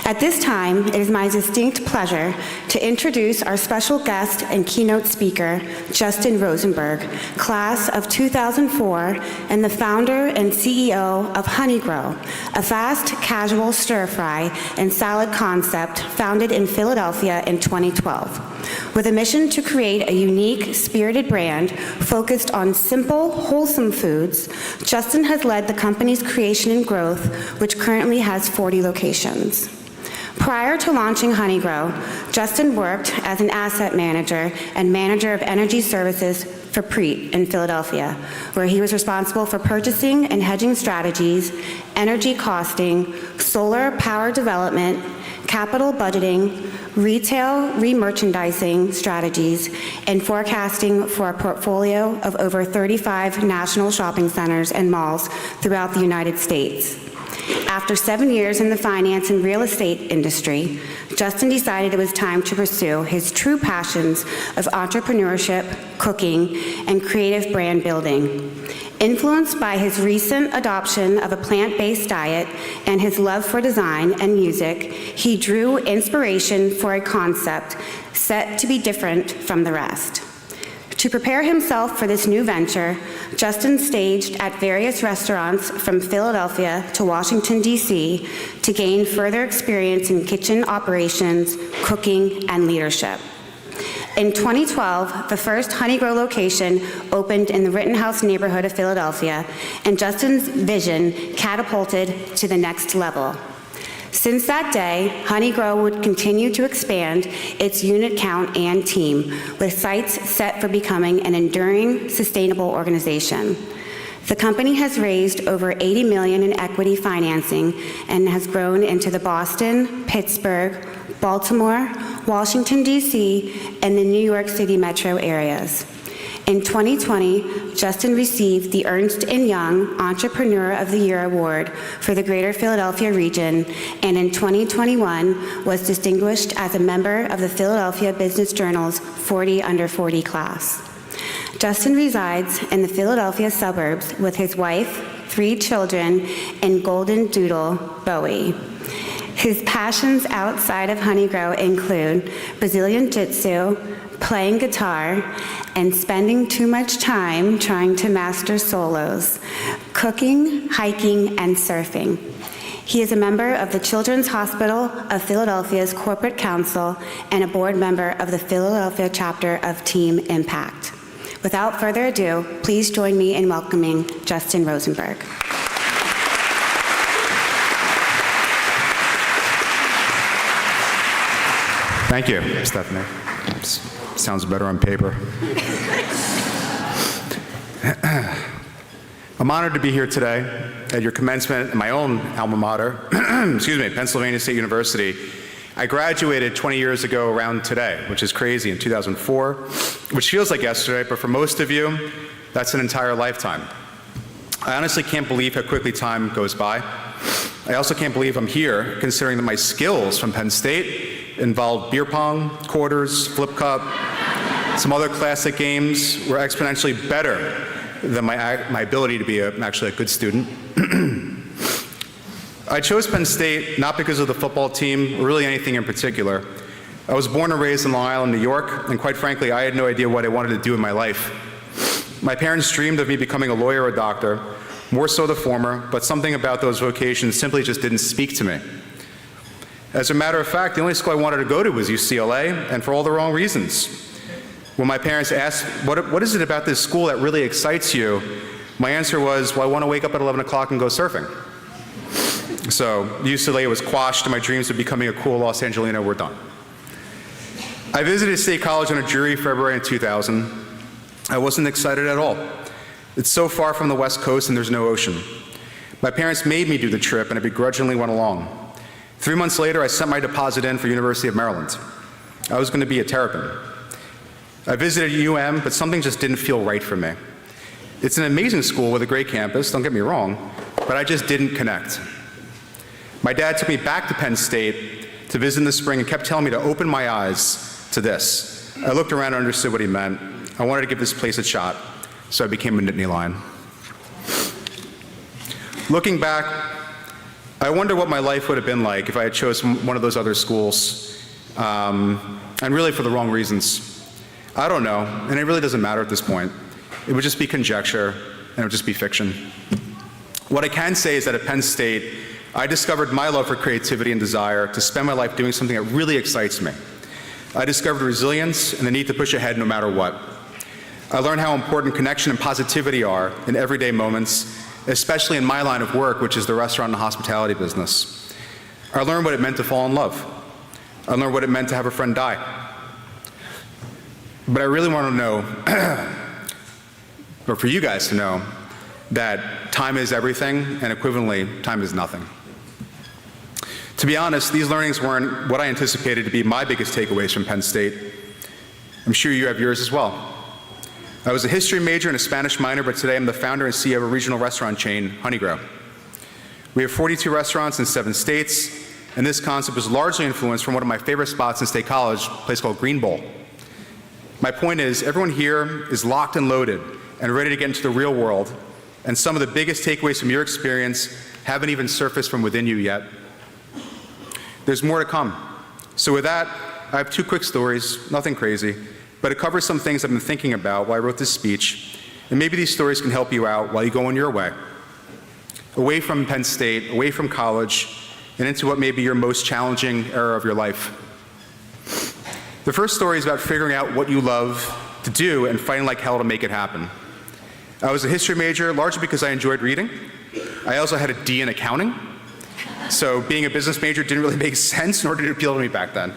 At this time, it is my distinct pleasure to introduce our special guest and keynote speaker, Justin Rosenberg, class of 2004, and the founder and CEO of Honeygrow, a fast, casual stir-fry and salad concept founded in Philadelphia in 2012. With a mission to create a unique, spirited brand focused on simple, wholesome foods, Justin has led the company's creation and growth, which currently has 40 locations. Prior to launching Honeygrow, Justin worked as an asset manager and manager of energy services for Preet in Philadelphia, where he was responsible for purchasing and hedging strategies, energy costing, solar power development, capital budgeting, retail remerchandising strategies, and forecasting for a portfolio of over 35 national shopping centers and malls throughout the United States. After 7 years in the finance and real estate industry, Justin decided it was time to pursue his true passions of entrepreneurship, cooking, and creative brand building. Influenced by his recent adoption of a plant-based diet and his love for design and music, he drew inspiration for a concept set to be different from the rest. To prepare himself for this new venture, Justin staged at various restaurants from Philadelphia to Washington, D.C. to gain further experience in kitchen operations, cooking, and leadership. In 2012, the first Honeygrow location opened in the Rittenhouse neighborhood of Philadelphia, and Justin's vision catapulted to the next level. Since that day, Honeygrow would continue to expand its unit count and team, with sights set for becoming an enduring, sustainable organization. The company has raised over $80 million in equity financing and has grown into the Boston, Pittsburgh, Baltimore, Washington, D.C., and the New York City metro areas. In 2020, Justin received the Ernst & Young Entrepreneur of the Year Award for the Greater Philadelphia region, and in 2021 was distinguished as a member of the Philadelphia Business Journal's 40 Under 40 class. Justin resides in the Philadelphia suburbs with his wife, 3 children, and golden doodle, Bowie. His passions outside of Honeygrow include Brazilian Jiu-Jitsu, playing guitar, and spending too much time trying to master solos, cooking, hiking, and surfing. He is a member of the Children's Hospital of Philadelphia's Corporate Council and a board member of the Philadelphia chapter of Team Impact. Without further ado, please join me in welcoming Justin Rosenberg. Thank you, Stephanie. Sounds better on paper. I'm honored to be here today at your commencement at my own alma mater, Pennsylvania State University. I graduated 20 years ago around today, which is crazy, in 2004, which feels like yesterday, but for most of you, that's an entire lifetime. I honestly can't believe how quickly time goes by. I also can't believe I'm here, considering that my skills from Penn State involved beer pong, quarters, flip cup, some other classic games were exponentially better than my ability to be actually a good student. I chose Penn State not because of the football team or really anything in particular. I was born and raised in Long Island, New York, and quite frankly, I had no idea what I wanted to do in my life. My parents dreamed of me becoming a lawyer or a doctor, more so the former, but something about those vocations simply just didn't speak to me. As a matter of fact, the only school I wanted to go to was UCLA, and for all the wrong reasons. When my parents asked, what is it about this school that really excites you? My answer was, well, I want to wake up at 11 o'clock and go surfing. So UCLA was quashed, and my dreams of becoming a cool Los Angelino were done. I visited State College on a jury February in 2000. I wasn't excited at all. It's so far from the West Coast and there's no ocean. My parents made me do the trip, and I begrudgingly went along. 3 months later, I sent my deposit in for University of Maryland. I was going to be a terrapin. I visited UM, but something just didn't feel right for me. It's an amazing school with a great campus, don't get me wrong, but I just didn't connect. My dad took me back to Penn State to visit in the spring and kept telling me to open my eyes to this. I looked around and understood what he meant. I wanted to give this place a shot. so I became a Nittany Lion. Looking back, I wonder what my life would have been like if I had chosen one of those other schools, and really for the wrong reasons. I don't know, and it really doesn't matter at this point. It would just be conjecture, and it would just be fiction. What I can say is that at Penn State, I discovered my love for creativity and desire to spend my life doing something that really excites me. I discovered resilience and the need to push ahead no matter what. I learned how important connection and positivity are in everyday moments, especially in my line of work, which is the restaurant and hospitality business. I learned what it meant to fall in love. I learned what it meant to have a friend die. But I really want to know, or for you guys to know, that time is everything, and equivalently, time is nothing. To be honest, these learnings weren't what I anticipated to be my biggest takeaways from Penn State. I'm sure you have yours as well. I was a history major and a Spanish minor, but today I'm the founder and CEO of a regional restaurant chain, Honeygrow. We have 42 restaurants in 7 states, and this concept was largely influenced from one of my favorite spots in State College, a place called Green Bowl. My point is, everyone here is locked and loaded and ready to get into the real world, and some of the biggest takeaways from your experience haven't even surfaced from within you yet. There's more to come. So with that, I have 2 quick stories, nothing crazy, but it covers some things I've been thinking about while I wrote this speech, and maybe these stories can help you out while you go on your way. Away from Penn State, away from college, and into what may be your most challenging era of your life. The first story is about figuring out what you love to do and fighting like hell to make it happen. I was a history major largely because I enjoyed reading. I also had a D in accounting, so being a business major didn't really make sense, nor did it appeal to me back then.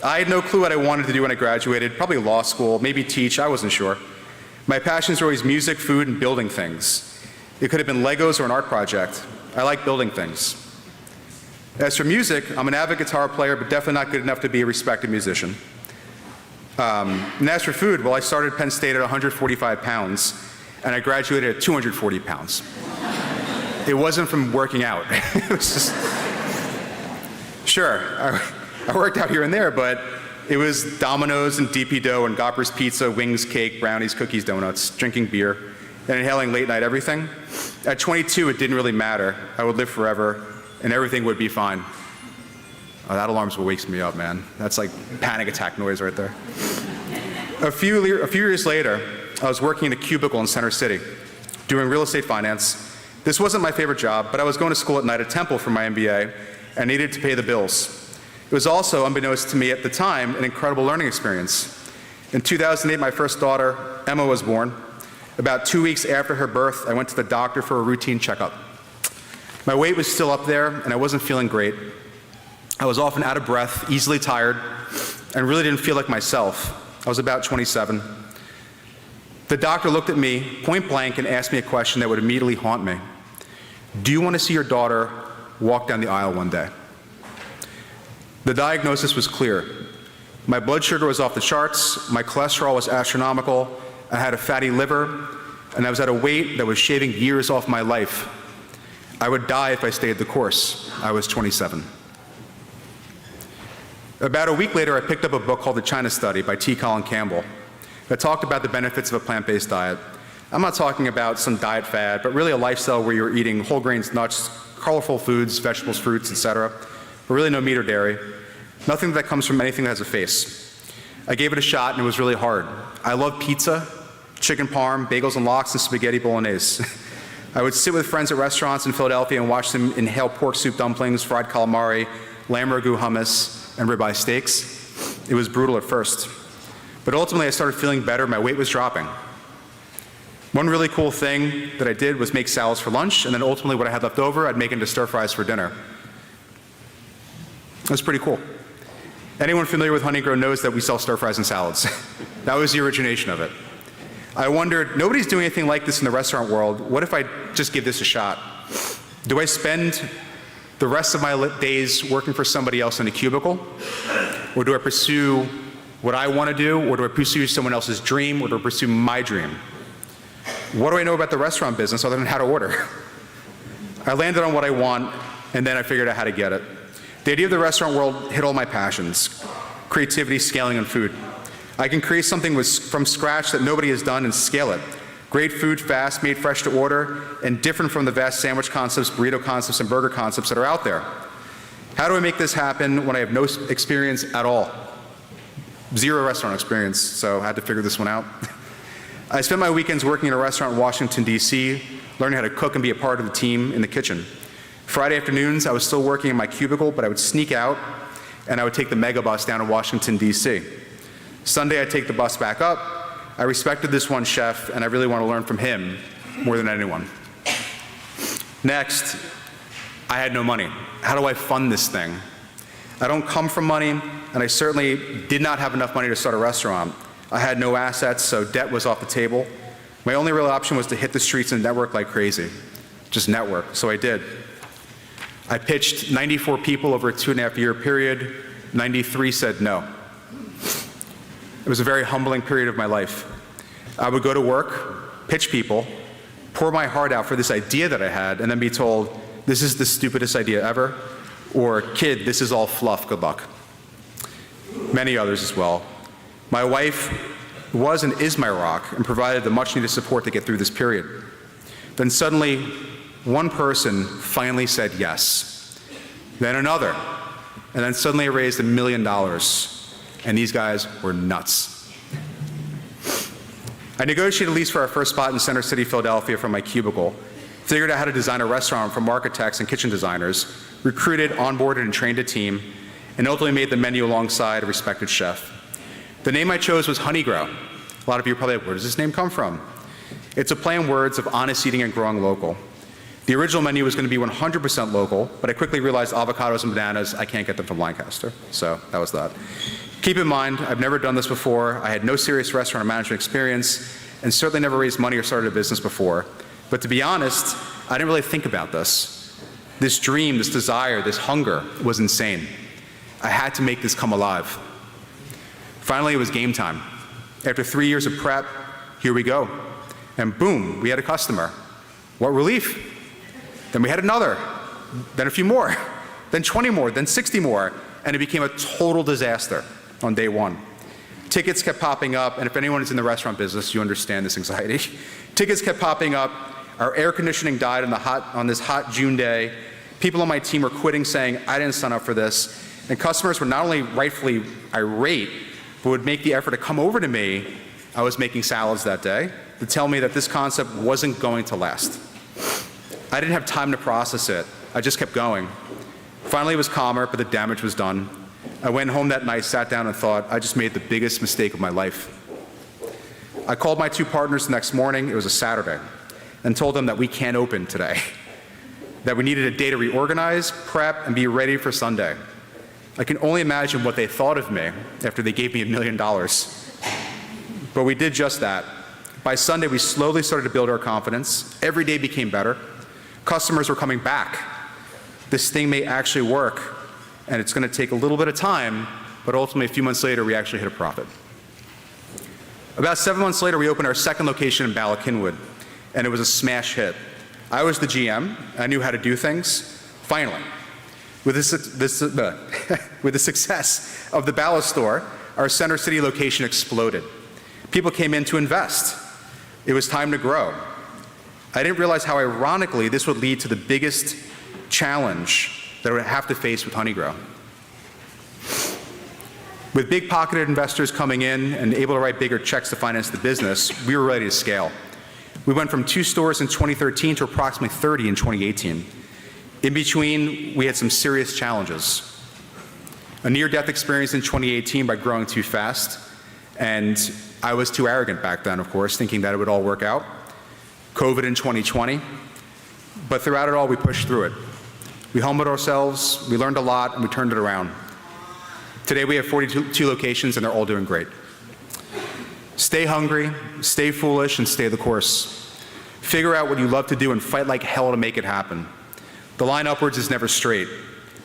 I had no clue what I wanted to do when I graduated, probably law school, maybe teach, I wasn't sure. My passions were always music, food, and building things. It could have been Legos or an art project. I like building things. As for music, I'm an avid guitar player, but definitely not good enough to be a respected musician. And as for food, well, I started Penn State at 145 pounds, and I graduated at 240 pounds. It wasn't from working out. It was just, sure, I worked out here and there, but it was Domino's and DP Dough and Gopper's Pizza, wings, cake, brownies, cookies, donuts, drinking beer, and inhaling late night everything. At 22, it didn't really matter. I would live forever, and everything would be fine. Oh, that alarm's what wakes me up, man. That's like panic attack noise right there. A few years later, I was working in a cubicle in Center City, doing real estate finance. This wasn't my favorite job, but I was going to school at night at Temple for my MBA and needed to pay the bills. It was also, unbeknownst to me at the time, an incredible learning experience. In 2008, my first daughter, Emma, was born. About 2 weeks after her birth, I went to the doctor for a routine checkup. My weight was still up there, and I wasn't feeling great. I was often out of breath, easily tired, and really didn't feel like myself. I was about 27. The doctor looked at me point blank and asked me a question that would immediately haunt me. Do you want to see your daughter walk down the aisle one day? The diagnosis was clear. My blood sugar was off the charts, my cholesterol was astronomical, I had a fatty liver, and I was at a weight that was shaving years off my life. I would die if I stayed the course. I was 27. About a week later, I picked up a book called The China Study by T. Colin Campbell that talked about the benefits of a plant-based diet. I'm not talking about some diet fad, but really a lifestyle where you're eating whole grains, nuts, colorful foods, vegetables, fruits, etc., but really no meat or dairy. Nothing that comes from anything that has a face. I gave it a shot and it was really hard. I love pizza, chicken parm, bagels and lox, and spaghetti bolognese. I would sit with friends at restaurants in Philadelphia and watch them inhale pork soup dumplings, fried calamari, lamb ragu hummus, and ribeye steaks. It was brutal at first. But ultimately I started feeling better, my weight was dropping. One really cool thing that I did was make salads for lunch, and then ultimately what I had left over, I'd make into stir fries for dinner. It was pretty cool. Anyone familiar with Honeygrow knows that we sell stir fries and salads. That was the origination of it. I wondered, nobody's doing anything like this in the restaurant world. What if I just give this a shot? Do I spend the rest of my days working for somebody else in a cubicle? Or do I pursue what I want to do? Or do I pursue someone else's dream? Or do I pursue my dream? What do I know about the restaurant business other than how to order? I landed on what I want, and then I figured out how to get it. The idea of the restaurant world hit all my passions: creativity, scaling, and food. I can create something from scratch that nobody has done and scale it. Great food, fast, made fresh to order, and different from the vast sandwich concepts, burrito concepts, and burger concepts that are out there. How do I make this happen when I have no experience at all? Zero restaurant experience, so I had to figure this one out. I spent my weekends working in a restaurant in Washington, D.C., learning how to cook and be a part of the team in the kitchen. Friday afternoons, I was still working in my cubicle, but I would sneak out, and I would take the mega bus down to Washington, D.C. Sunday, I'd take the bus back up. I respected this one chef, and I really want to learn from him more than anyone. Next, I had no money. How do I fund this thing? I don't come from money, and I certainly did not have enough money to start a restaurant. I had no assets, so debt was off the table. My only real option was to hit the streets and network like crazy. Just network, so I did. I pitched 94 people over a 2.5-year period. 93 said no. It was a very humbling period of my life. I would go to work, pitch people, pour my heart out for this idea that I had, and then be told, this is the stupidest idea ever, or kid, this is all fluff, good luck. Many others as well. My wife was and is my rock and provided the much needed support to get through this period. Then suddenly, one person finally said yes. Then another. And then suddenly I raised $1 million. And these guys were nuts. I negotiated a lease for our first spot in Center City, Philadelphia from my cubicle, figured out how to design a restaurant from architects and kitchen designers, recruited, onboarded, and trained a team, and ultimately made the menu alongside a respected chef. The name I chose was Honeygrow. A lot of you are probably like, where does this name come from? It's a play on words of honest eating and growing local. The original menu was going to be 100% local, but I quickly realized avocados and bananas, I can't get them from Lancaster. So that was that. Keep in mind, I've never done this before. I had no serious restaurant or management experience, and certainly never raised money or started a business before. But to be honest, I didn't really think about this. This dream, this desire, this hunger was insane. I had to make this come alive. Finally, it was game time. After 3 years of prep, here we go. And boom, we had a customer. What relief. Then we had another, then a few more, then 20 more, then 60 more, and it became a total disaster on day one. Tickets kept popping up, and if anyone is in the restaurant business, you understand this anxiety. Tickets kept popping up. Our air conditioning died on this hot June day. People on my team were quitting, saying, I didn't sign up for this. And customers were not only rightfully irate, but would make the effort to come over to me. I was making salads that day, to tell me that this concept wasn't going to last. I didn't have time to process it. I just kept going. Finally, it was calmer, but the damage was done. I went home that night, sat down, and thought, I just made the biggest mistake of my life. I called my two partners the next morning, it was a Saturday, and told them that we can't open today, that we needed a day to reorganize, prep, and be ready for Sunday. I can only imagine what they thought of me after they gave me $1 million. But we did just that. By Sunday, we slowly started to build our confidence. Every day became better. Customers were coming back. This thing may actually work, and it's going to take a little bit of time, but ultimately, a few months later, we actually hit a profit. About 7 months later, we opened our second location in Ballackinwood, and it was a smash hit. I was the GM. I knew how to do things. Finally, with the success of the Balla store, our Center City location exploded. People came in to invest. It was time to grow. I didn't realize how ironically this would lead to the biggest challenge that I would have to face with Honeygrow. With big-pocketed investors coming in and able to write bigger checks to finance the business, we were ready to scale. We went from 2 stores in 2013 to approximately 30 in 2018. In between, we had some serious challenges. A near-death experience in 2018 by growing too fast, and I was too arrogant back then, of course, thinking that it would all work out. COVID in 2020, but throughout it all, we pushed through it. We humbled ourselves, we learned a lot, and we turned it around. Today, we have 42 locations, and they're all doing great. Stay hungry, stay foolish, and stay the course. Figure out what you love to do and fight like hell to make it happen. The line upwards is never straight,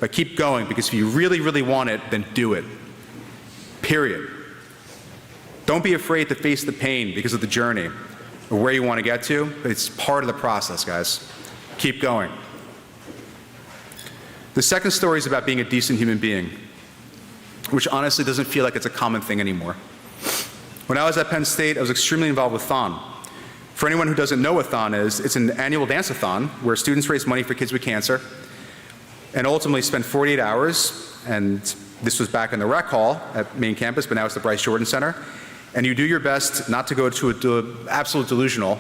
but keep going, because if you really, really want it, then do it. Period. Don't be afraid to face the pain because of the journey or where you want to get to, but it's part of the process, guys. Keep going. The second story is about being a decent human being, which honestly doesn't feel like it's a common thing anymore. When I was at Penn State, I was extremely involved with Thon. For anyone who doesn't know what Thon is, it's an annual dance-a-thon where students raise money for kids with cancer and ultimately spend 48 hours, and this was back in the rec hall at main campus, but now it's the Bryce Jordan Center, and you do your best not to go to absolute delusional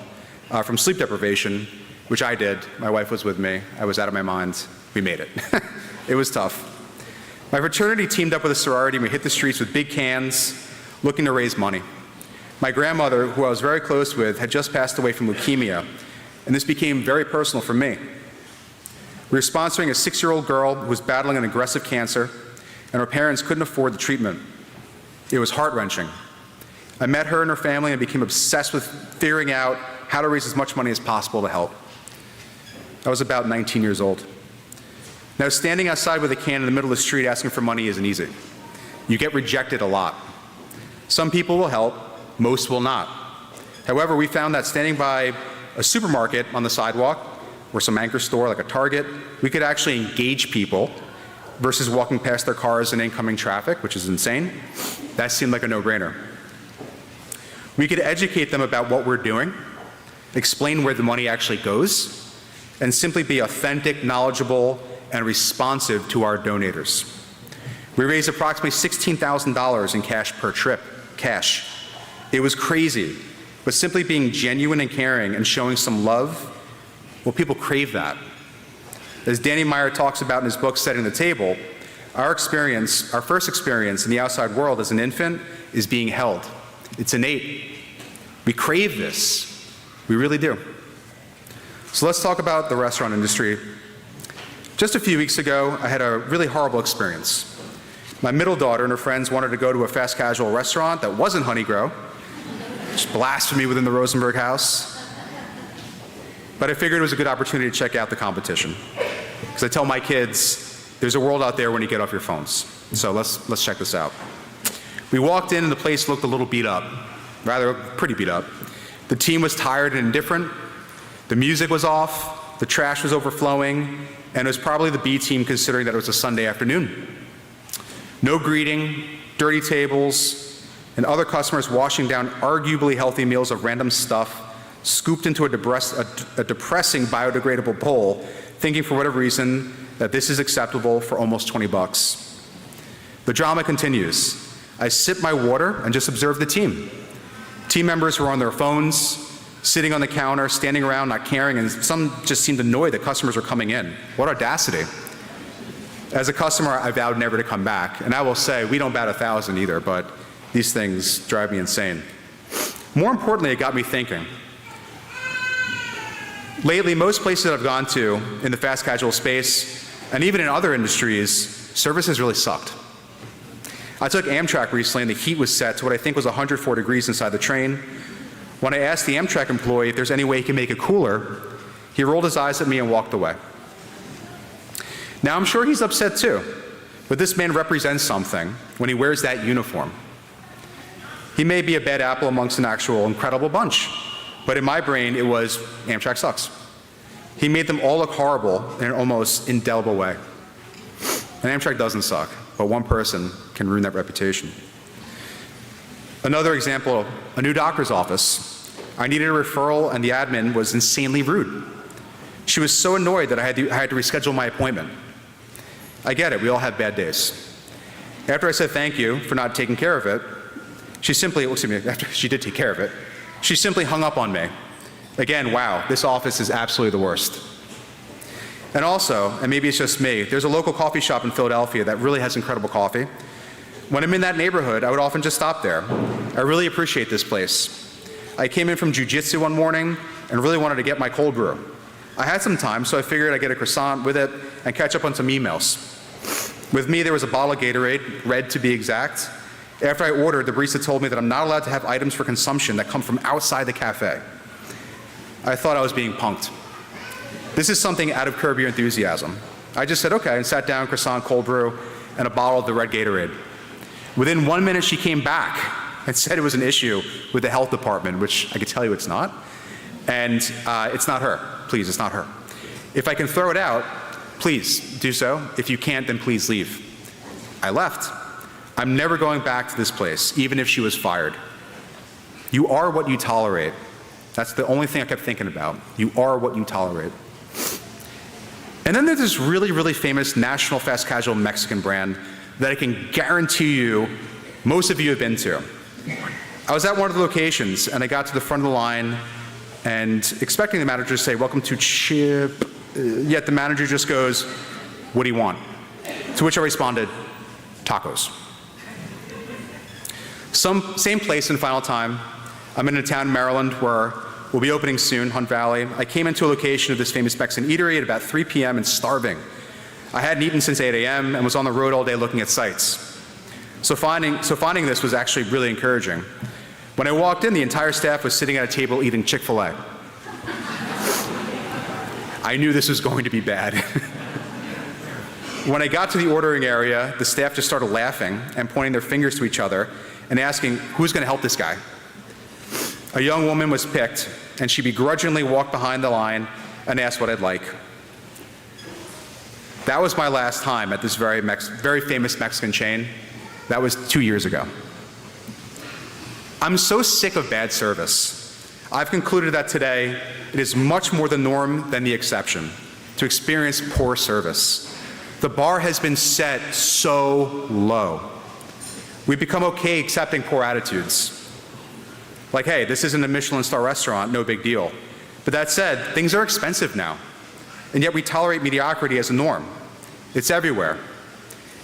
from sleep deprivation, which I did. My wife was with me. I was out of my mind. We made it. It was tough. My fraternity teamed up with a sorority, and we hit the streets with big cans, looking to raise money. My grandmother, who I was very close with, had just passed away from leukemia, and this became very personal for me. We were sponsoring a 6-year-old girl who was battling an aggressive cancer, and her parents couldn't afford the treatment. It was heart-wrenching. I met her and her family and became obsessed with figuring out how to raise as much money as possible to help. I was about 19 years old. Now, standing outside with a can in the middle of the street asking for money isn't easy. You get rejected a lot. Some people will help, most will not. However, we found that standing by a supermarket on the sidewalk or some anchor store like a Target, we could actually engage people versus walking past their cars in incoming traffic, which is insane. That seemed like a no-brainer. We could educate them about what we're doing, explain where the money actually goes, and simply be authentic, knowledgeable, and responsive to our donators. We raised approximately $16,000 in cash per trip, cash. It was crazy, but simply being genuine and caring and showing some love, well, people crave that. As Danny Meyer talks about in his book, Setting the Table, our first experience in the outside world as an infant is being held. It's innate. We crave this. We really do. So let's talk about the restaurant industry. Just a few weeks ago, I had a really horrible experience. My middle daughter and her friends wanted to go to a fast casual restaurant that wasn't Honeygrow, which is blasphemy within the Rosenberg house. But I figured it was a good opportunity to check out the competition. Because I tell my kids, there's a world out there when you get off your phones. So let's check this out. We walked in and the place looked a little beat up, rather pretty beat up. The team was tired and indifferent. The music was off, the trash was overflowing, and it was probably the B team considering that it was a Sunday afternoon. No greeting, dirty tables, and other customers washing down arguably healthy meals of random stuff scooped into a depressing biodegradable bowl, thinking for whatever reason that this is acceptable for almost 20 bucks. The drama continues. I sip my water and just observe the team. Team members were on their phones, sitting on the counter, standing around, not caring, and some just seemed annoyed that customers were coming in. What audacity. As a customer, I vowed never to come back, and I will say, we don't bat 1,000 either, but these things drive me insane. More importantly, it got me thinking. Lately, most places that I've gone to in the fast casual space, and even in other industries, service has really sucked. I took Amtrak recently, and the heat was set to what I think was 104 degrees inside the train. When I asked the Amtrak employee if there's any way he can make it cooler, he rolled his eyes at me and walked away. Now, I'm sure he's upset too, but this man represents something when he wears that uniform. He may be a bad apple amongst an actual incredible bunch, but in my brain, it was Amtrak sucks. He made them all look horrible in an almost indelible way. And Amtrak doesn't suck, but one person can ruin that reputation. Another example, a new doctor's office. I needed a referral and the admin was insanely rude. She was so annoyed that I had to reschedule my appointment. I get it, we all have bad days. After I said thank you for not taking care of it, after she did take care of it, she simply hung up on me. Again, wow, this office is absolutely the worst. And also, and maybe it's just me, there's a local coffee shop in Philadelphia that really has incredible coffee. When I'm in that neighborhood, I would often just stop there. I really appreciate this place. I came in from jiu-jitsu one morning and really wanted to get my cold brew. I had some time, so I figured I'd get a croissant with it and catch up on some emails. With me, there was a bottle of Gatorade, red to be exact. After I ordered, the barista told me that I'm not allowed to have items for consumption that come from outside the cafe. I thought I was being punked. This is something out of Curb Your Enthusiasm. I just said, okay, and sat down, croissant, cold brew, and a bottle of the red Gatorade. Within 1 minute, she came back and said it was an issue with the health department, which I could tell you it's not. And it's not her. Please, it's not her. If I can throw it out, please do so. If you can't, then please leave. I left. I'm never going back to this place, even if she was fired. You are what you tolerate. That's the only thing I kept thinking about. You are what you tolerate. And then there's this really, really famous national fast casual Mexican brand that I can guarantee you most of you have been to. I was at one of the locations, and I got to the front of the line and expecting the manager to say, "Welcome to Chip," yet the manager just goes, "What do you want?" To which I responded, "Tacos." Same place in Final Time. I'm in a town in Maryland where we'll be opening soon, Hunt Valley. I came into a location of this famous Mexican eatery at about 3 p.m. and starving. I hadn't eaten since 8 a.m. and was on the road all day looking at sights. So finding this was actually really encouraging. When I walked in, the entire staff was sitting at a table eating Chick-fil-A. I knew this was going to be bad. When I got to the ordering area, the staff just started laughing and pointing their fingers to each other and asking, who's going to help this guy? A young woman was picked, and she begrudgingly walked behind the line and asked what I'd like. That was my last time at this very famous Mexican chain. That was 2 years ago. I'm so sick of bad service. I've concluded that today it is much more the norm than the exception to experience poor service. The bar has been set so low. We've become okay accepting poor attitudes. Like, hey, this isn't a Michelin star restaurant, no big deal. But that said, things are expensive now. And yet we tolerate mediocrity as a norm. It's everywhere.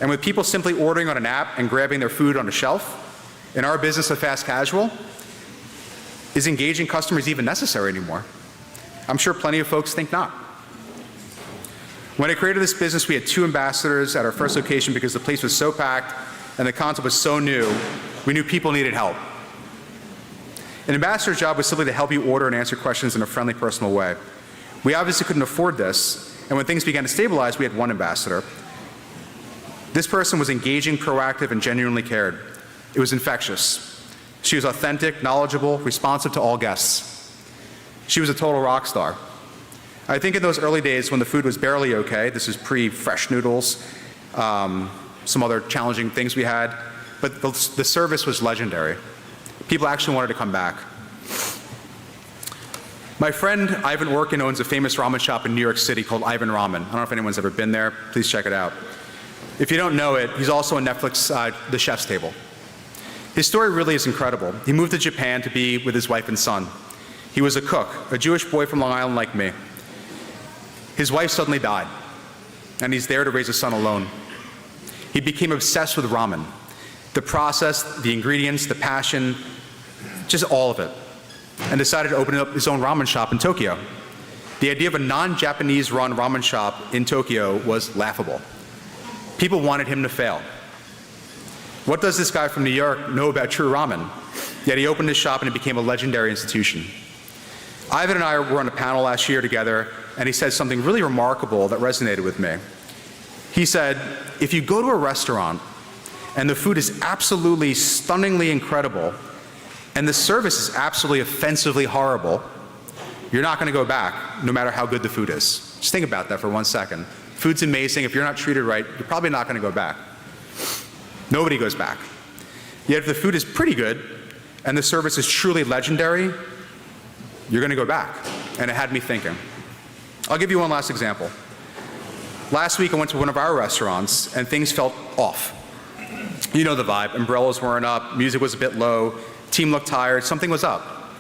And with people simply ordering on an app and grabbing their food on a shelf, in our business of fast casual, is engaging customers even necessary anymore? I'm sure plenty of folks think not. When I created this business, we had 2 ambassadors at our first location because the place was so packed and the concept was so new, we knew people needed help. An ambassador's job was simply to help you order and answer questions in a friendly, personal way. We obviously couldn't afford this, and when things began to stabilize, we had 1 ambassador. This person was engaging, proactive, and genuinely cared. It was infectious. She was authentic, knowledgeable, responsive to all guests. She was a total rock star. I think in those early days when the food was barely okay, this is pre-fresh noodles, some other challenging things we had, but the service was legendary. People actually wanted to come back. My friend Ivan Orkin owns a famous ramen shop in New York City called Ivan Ramen. I don't know if anyone's ever been there. Please check it out. If you don't know it, he's also on Netflix, The Chef's Table. His story really is incredible. He moved to Japan to be with his wife and son. He was a cook, a Jewish boy from Long Island like me. His wife suddenly died, and he's there to raise a son alone. He became obsessed with ramen. The process, the ingredients, the passion, just all of it, and decided to open up his own ramen shop in Tokyo. The idea of a non-Japanese run ramen shop in Tokyo was laughable. People wanted him to fail. What does this guy from New York know about true ramen? Yet he opened his shop and it became a legendary institution. Ivan and I were on a panel last year together, and he said something really remarkable that resonated with me. He said, if you go to a restaurant and the food is absolutely stunningly incredible, and the service is absolutely offensively horrible, you're not going to go back, no matter how good the food is. Just think about that for 1 second. Food's amazing. If you're not treated right, you're probably not going to go back. Nobody goes back. Yet if the food is pretty good, and the service is truly legendary, you're going to go back. And it had me thinking. I'll give you one last example. Last week I went to one of our restaurants, and things felt off. You know the vibe. Umbrellas weren't up, music was a bit low, team looked tired, something was up.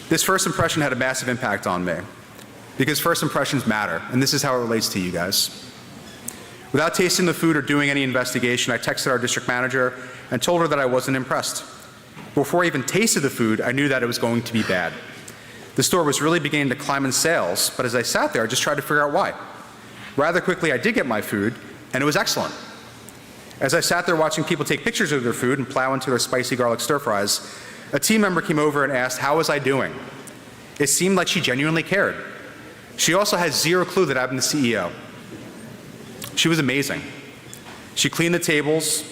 This first impression had a massive impact on me, because first impressions matter, and this is how it relates to you guys. Without tasting the food or doing any investigation, I texted our district manager and told her that I wasn't impressed. Before I even tasted the food, I knew that it was going to be bad. The store was really beginning to climb in sales, but as I sat there, I just tried to figure out why. Rather quickly, I did get my food, and it was excellent. As I sat there watching people take pictures of their food and plow into their spicy garlic stir fries, a team member came over and asked, how was I doing? It seemed like she genuinely cared. She also had zero clue that I'd been the CEO. She was amazing. She cleaned the tables,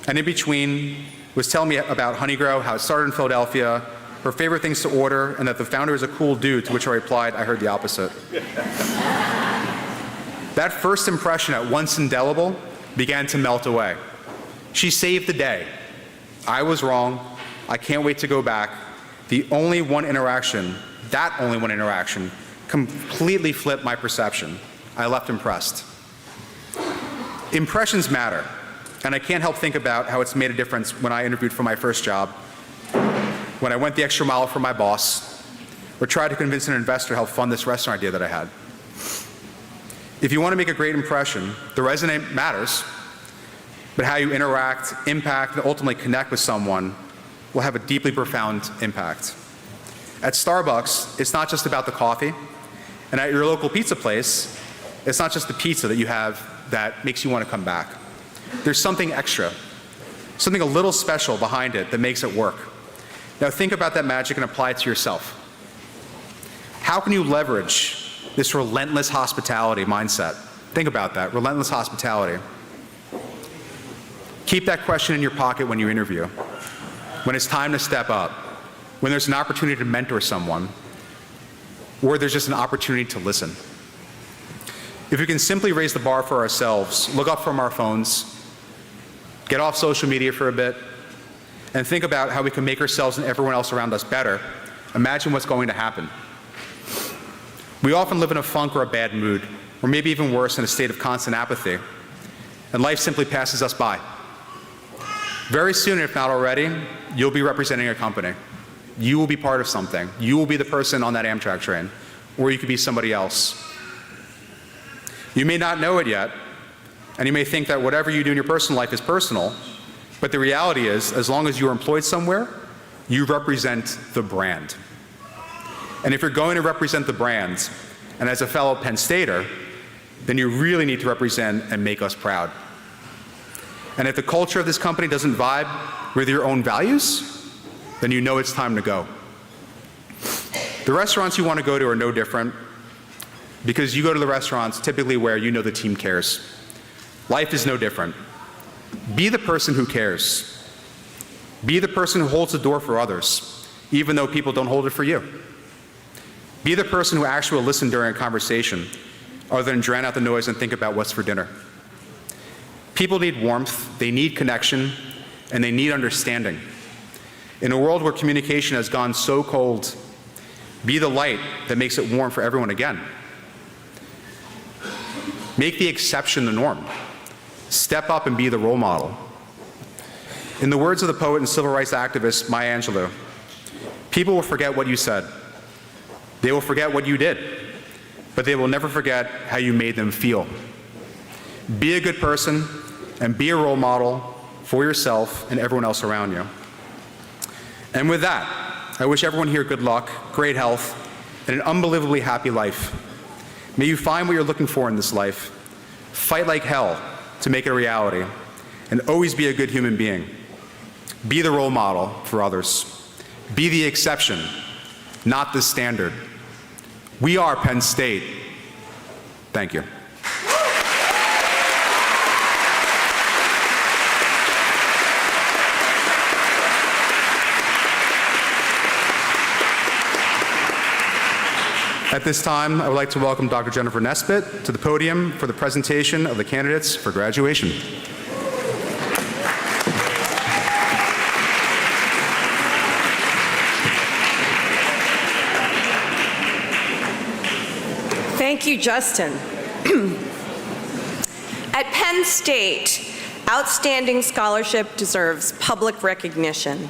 and in between was telling me about Honeygrow, how it started in Philadelphia, her favorite things to order, and that the founder is a cool dude, to which I replied, I heard the opposite. That first impression, at once indelible, began to melt away. She saved the day. I was wrong. I can't wait to go back. the only one interaction, that only one interaction, completely flipped my perception. I left impressed. Impressions matter, and I can't help think about how it's made a difference when I interviewed for my first job, when I went the extra mile for my boss, or tried to convince an investor how fun this restaurant idea that I had. If you want to make a great impression, the resume matters, but how you interact, impact, and ultimately connect with someone will have a deeply profound impact. At Starbucks, it's not just about the coffee, and at your local pizza place, it's not just the pizza that you have that makes you want to come back. There's something extra, something a little special behind it that makes it work. Now think about that magic and apply it to yourself. How can you leverage this relentless hospitality mindset? Think about that, relentless hospitality. Keep that question in your pocket when you interview, when it's time to step up, when there's an opportunity to mentor someone, or there's just an opportunity to listen. If we can simply raise the bar for ourselves, look up from our phones, get off social media for a bit, and think about how we can make ourselves and everyone else around us better, imagine what's going to happen. We often live in a funk or a bad mood, or maybe even worse, in a state of constant apathy, and life simply passes us by. Very soon, if not already, you'll be representing a company. You will be part of something. You will be the person on that Amtrak train, or you could be somebody else. You may not know it yet, and you may think that whatever you do in your personal life is personal, but the reality is, as long as you're employed somewhere, you represent the brand. And if you're going to represent the brand, and as a fellow Penn Stater, then you really need to represent and make us proud. And if the culture of this company doesn't vibe with your own values, then you know it's time to go. The restaurants you want to go to are no different, because you go to the restaurants typically where you know the team cares. Life is no different. Be the person who cares. Be the person who holds the door for others, even though people don't hold it for you. Be the person who actually will listen during a conversation, other than drown out the noise and think about what's for dinner. People need warmth, they need connection, and they need understanding. In a world where communication has gone so cold, be the light that makes it warm for everyone again. Make the exception the norm. Step up and be the role model. In the words of the poet and civil rights activist Maya Angelou, people will forget what you said. They will forget what you did, but they will never forget how you made them feel. Be a good person and be a role model for yourself and everyone else around you. And with that, I wish everyone here good luck, great health, and an unbelievably happy life. May you find what you're looking for in this life, fight like hell to make it a reality, and always be a good human being. Be the role model for others. Be the exception, not the standard. We are Penn State. Thank you. At this time, I would like to welcome Dr. Jennifer Nesbitt to the podium for the presentation of the candidates for graduation. Thank you, Justin. At Penn State, outstanding scholarship deserves public recognition.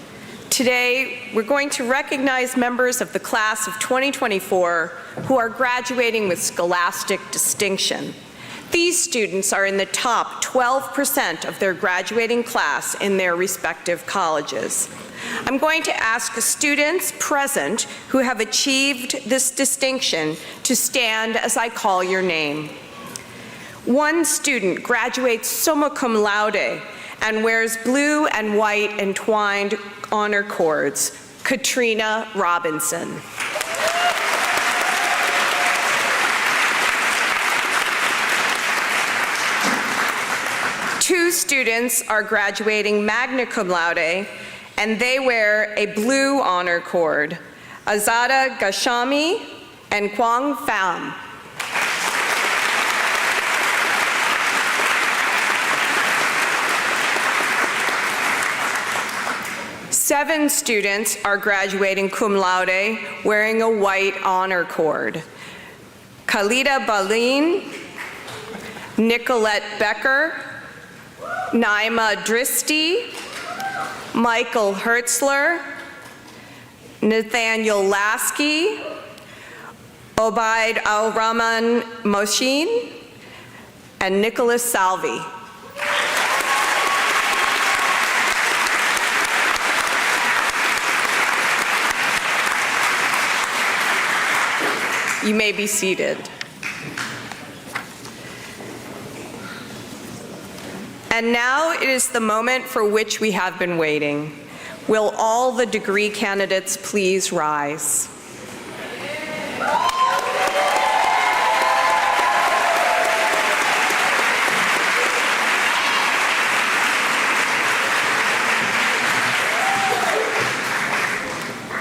Today, we're going to recognize members of the class of 2024 who are graduating with scholastic distinction. These students are in the top 12% of their graduating class in their respective colleges. I'm going to ask students present who have achieved this distinction to stand as I call your name. One student graduates summa cum laude and wears blue and white entwined honor cords, Katrina Robinson. Two students are graduating magna cum laude, and they wear a blue honor cord, Azada Gashami and Kwang Pham. 7 students are graduating cum laude wearing a white honor cord. Khalida Balin, Nicolette Becker, Naima Dristi, Michael Hertzler, Nathaniel Lasky, Obaid Al-Rahman Moshin, and Nicholas Salvi. You may be seated. And now it is the moment for which we have been waiting. Will all the degree candidates please rise?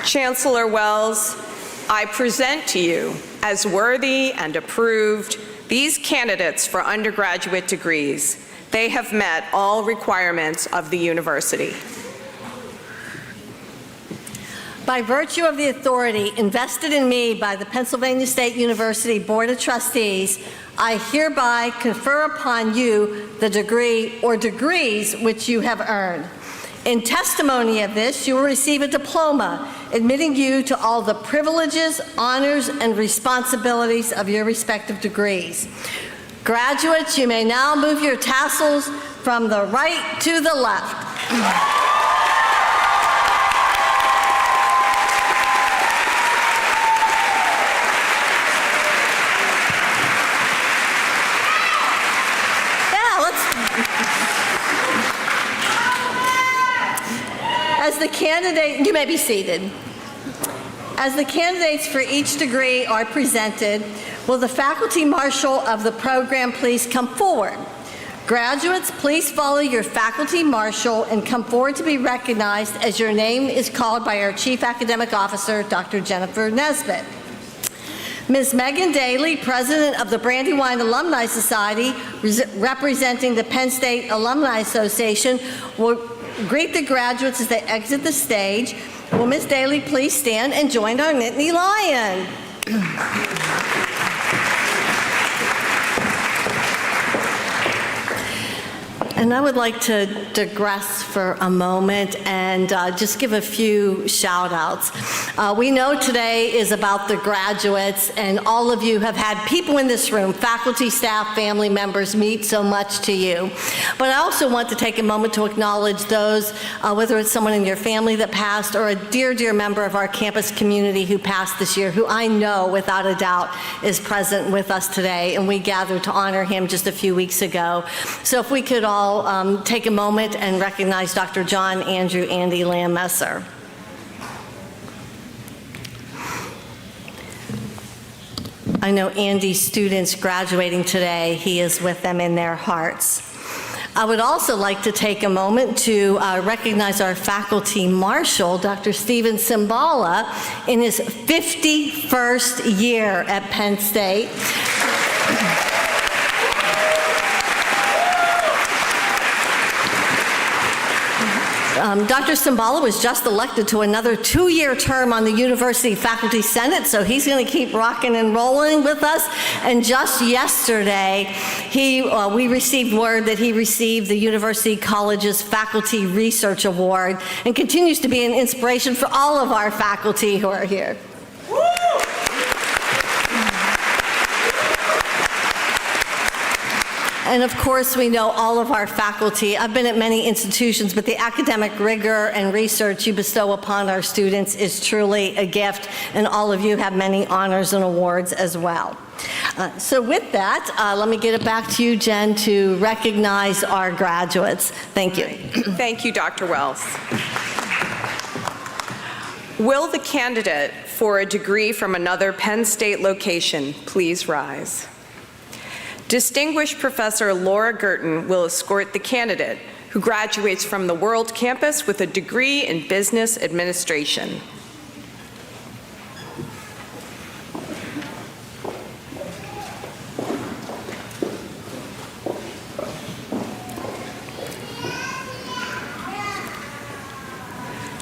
Chancellor Wells, I present to you as worthy and approved these candidates for undergraduate degrees. They have met all requirements of the university. By virtue of the authority invested in me by the Pennsylvania State University Board of Trustees, I hereby confer upon you the degree or degrees which you have earned. In testimony of this, you will receive a diploma admitting you to all the privileges, honors, and responsibilities of your respective degrees. Graduates, you may now move your tassels from the right to the left. As the candidate, you may be seated. As the candidates for each degree are presented, will the faculty marshal of the program please come forward? Graduates, please follow your faculty marshal and come forward to be recognized as your name is called by our Chief Academic Officer, Dr. Jennifer Nesbitt. Ms. Megan Daly, President of the Brandywine Alumni Society, representing the Penn State Alumni Association, will greet the graduates as they exit the stage. Will Ms. Daly please stand and join our Nittany Lion? And I would like to digress for a moment and just give a few shout outs. We know today is about the graduates, and all of you have had people in this room, faculty, staff, family members, mean so much to you. But I also want to take a moment to acknowledge those, whether it's someone in your family that passed or a dear, dear member of our campus community who passed this year, who I know without a doubt is present with us today, and we gathered to honor him just a few weeks ago. So if we could all take a moment and recognize Dr. John Andrew Andy Lamb Messer. I know Andy's students graduating today. He is with them in their hearts. I would also like to take a moment to recognize our faculty marshal, Dr. Steven Cimbala, in his 51st year at Penn State. Dr. Cimbala was just elected to another 2-year term on the University Faculty Senate, so he's going to keep rocking and rolling with us. And just yesterday, we received word that he received the University College's Faculty Research Award and continues to be an inspiration for all of our faculty who are here. And of course, we know all of our faculty. I've been at many institutions, but the academic rigor and research you bestow upon our students is truly a gift, and all of you have many honors and awards as well. So with that, let me get it back to you, Jen, to recognize our graduates. Thank you. Thank you, Dr. Wells. Will the candidate for a degree from another Penn State location please rise? Distinguished Professor Laura Girton will escort the candidate who graduates from the World Campus with a degree in Business Administration.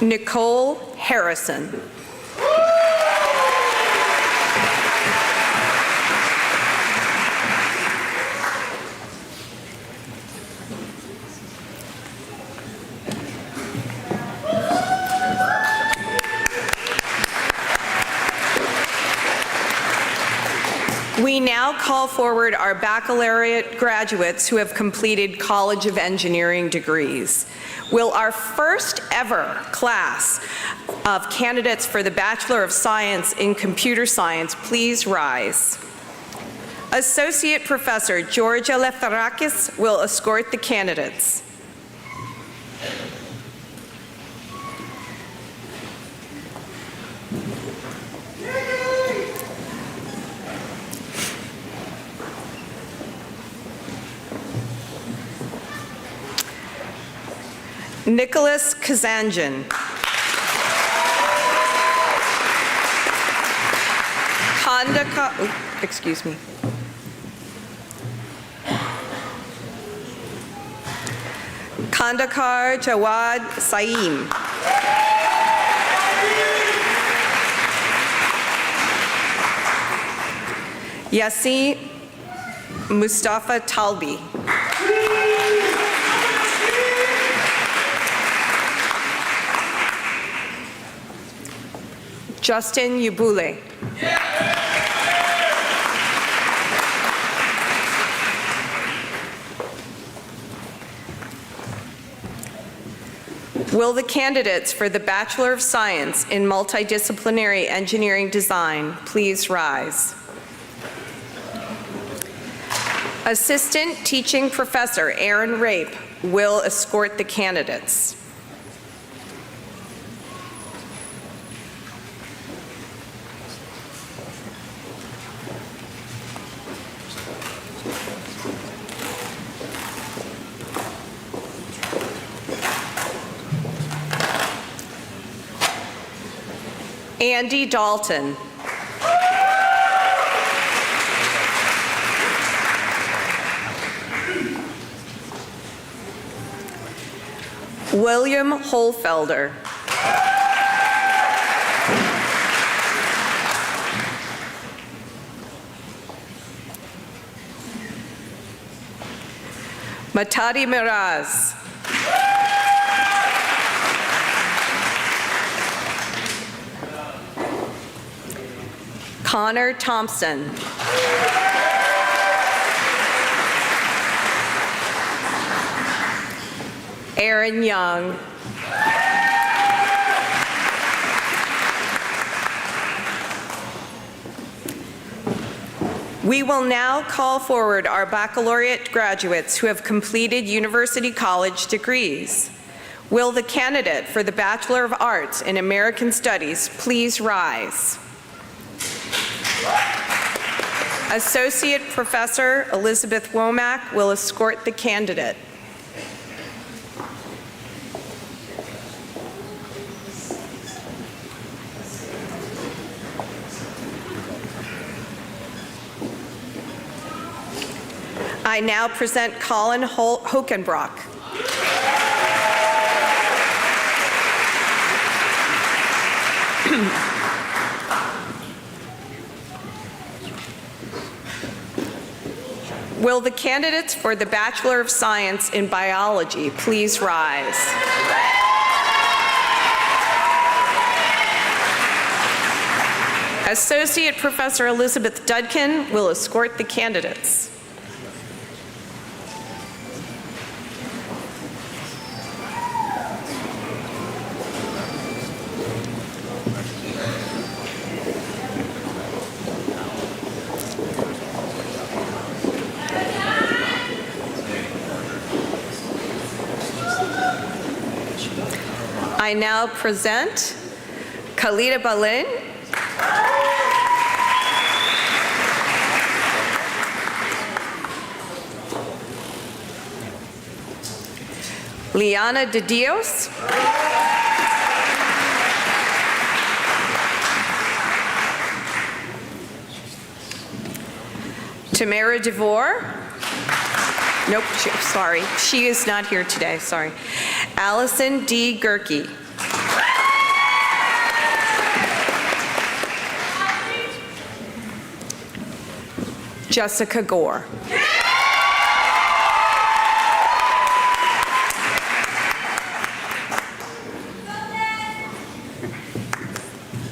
Nicole Harrison. We now call forward our baccalaureate graduates who have completed College of Engineering degrees. Will our first ever class of candidates for the Bachelor of Science in Computer Science please rise? Associate Professor Georgia Letharakis will escort the candidates. Nicholas Kazanjan. Excuse me. Kandakar Jawad Saeem. Yassi Mustafa Talbi. Justin Yubule. Will the candidates for the Bachelor of Science in Multidisciplinary Engineering Design please rise? Assistant Teaching Professor Aaron Rape will escort the candidates. Andy Dalton. William Holfelder. Matadi Miraz. Connor Thompson. Aaron Young. We will now call forward our baccalaureate graduates who have completed University College degrees. Will the candidate for the Bachelor of Arts in American Studies please rise? Associate Professor Elizabeth Womack will escort the candidate. I now present Colin Hokenbrock. Will the candidates for the Bachelor of Science in Biology please rise? Associate Professor Elizabeth Dudkin will escort the candidates. I now present Khalida Balin. Liana de Dios. Tamara DeVore. Nope, sorry. She is not here today, sorry. Allison D. Gerke. Jessica Gore.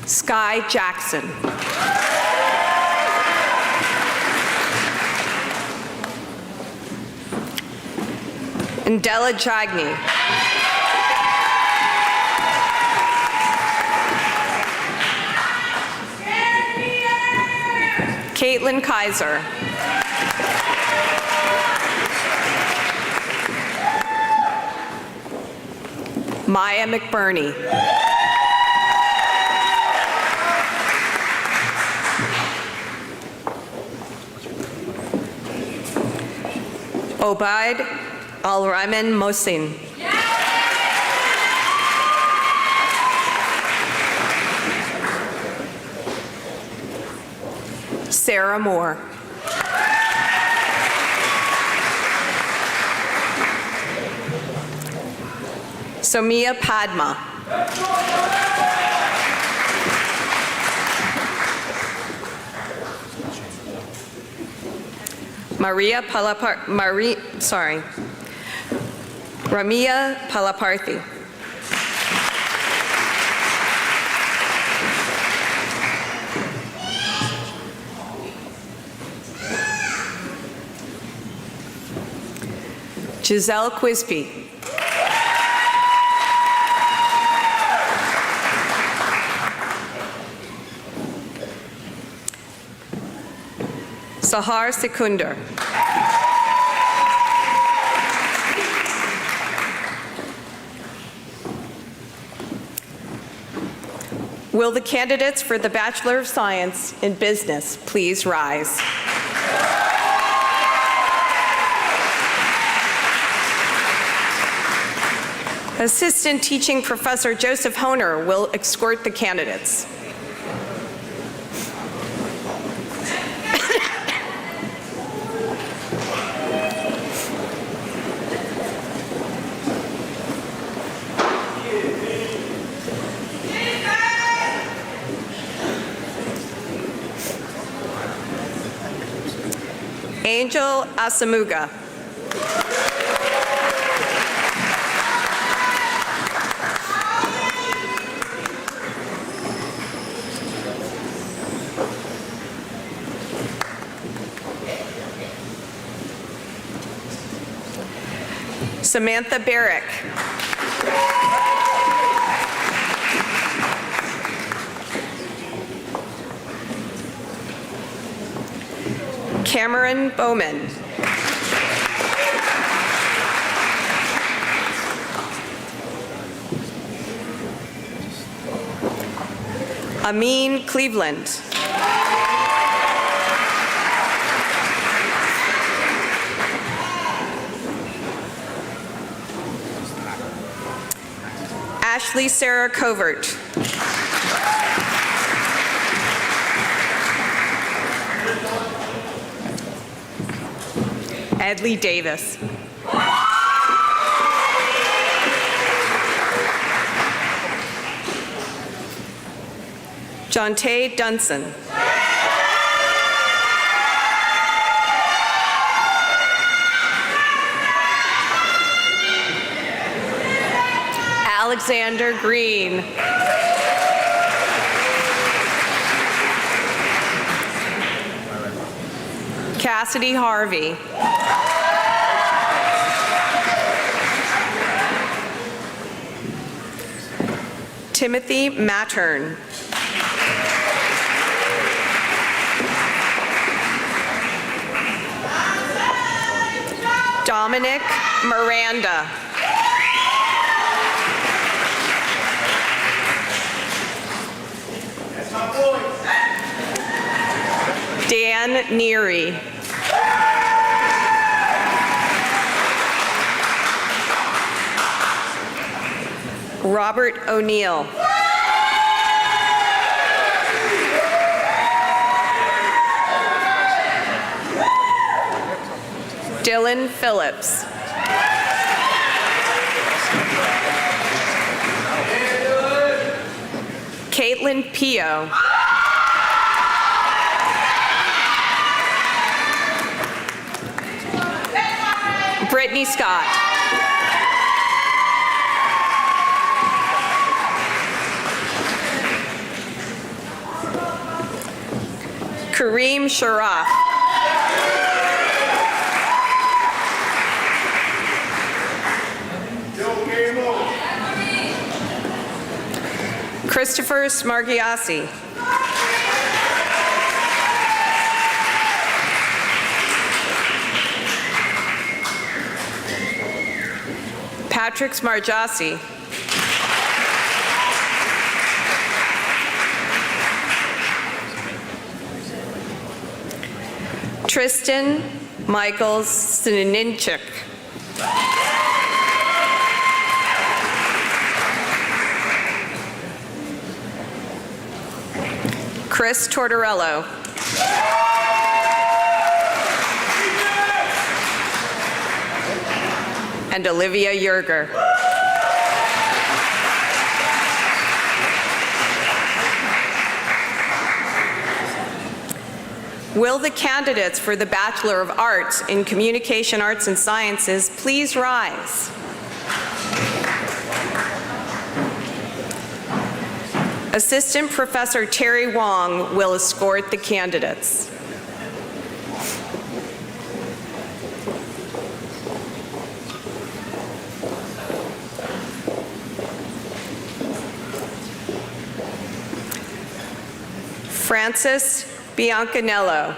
Sky Jackson. Indela Jagni. Caitlin Kaiser. Maya McBurney. Obaid Al-Rahman Mohsin. Sarah Moore. Somia Padma. Ramia Palaparthi. Giselle Quispe. Sahar Sekunder. Will the candidates for the Bachelor of Science in Business please rise? Assistant Teaching Professor Joseph Honer will escort the candidates. Angel Asamuga. Samantha Barrick. Cameron Bowman. Amin Cleveland. Ashley Sarah Covert. Edley Davis. Jonte Dunson. Alexander Green. Cassidy Harvey. Timothy Mattern. Dominic Miranda. Dan Neary. Robert O'Neill. Dylan Phillips. Caitlin Pio. Brittany Scott. Kareem Sharaf. Christopher Smargiassi. Patrick Smargiassi. Tristan Michael Sninchik. Chris Tortorello. And Olivia Yerger. Will the candidates for the Bachelor of Arts in Communication Arts and Sciences please rise? Assistant Professor Terry Wong will escort the candidates. Francis Biancanello.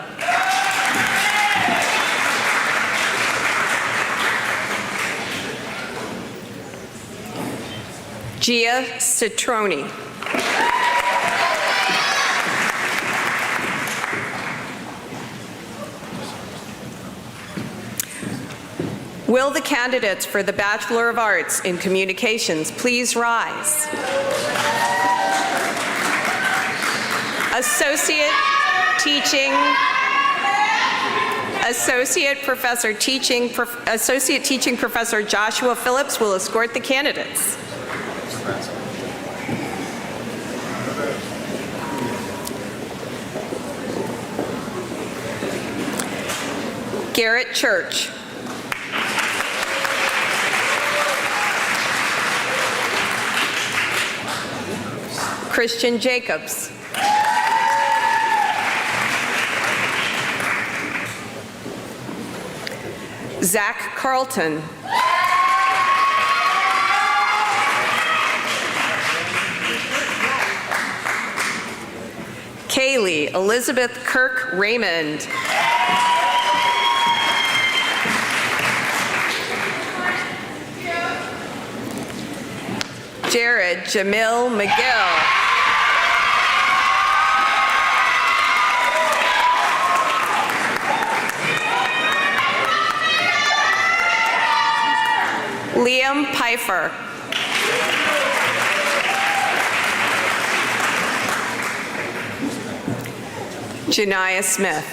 Gia Citroni. Will the candidates for the Bachelor of Arts in Communications please rise? Associate Teaching Professor Joshua Phillips will escort the candidates. Garrett Church. Christian Jacobs. Zach Carlton. Kaylee Elizabeth Kirk Raymond. Jared Jamil McGill. Liam Pfeiffer. Janiah Smith.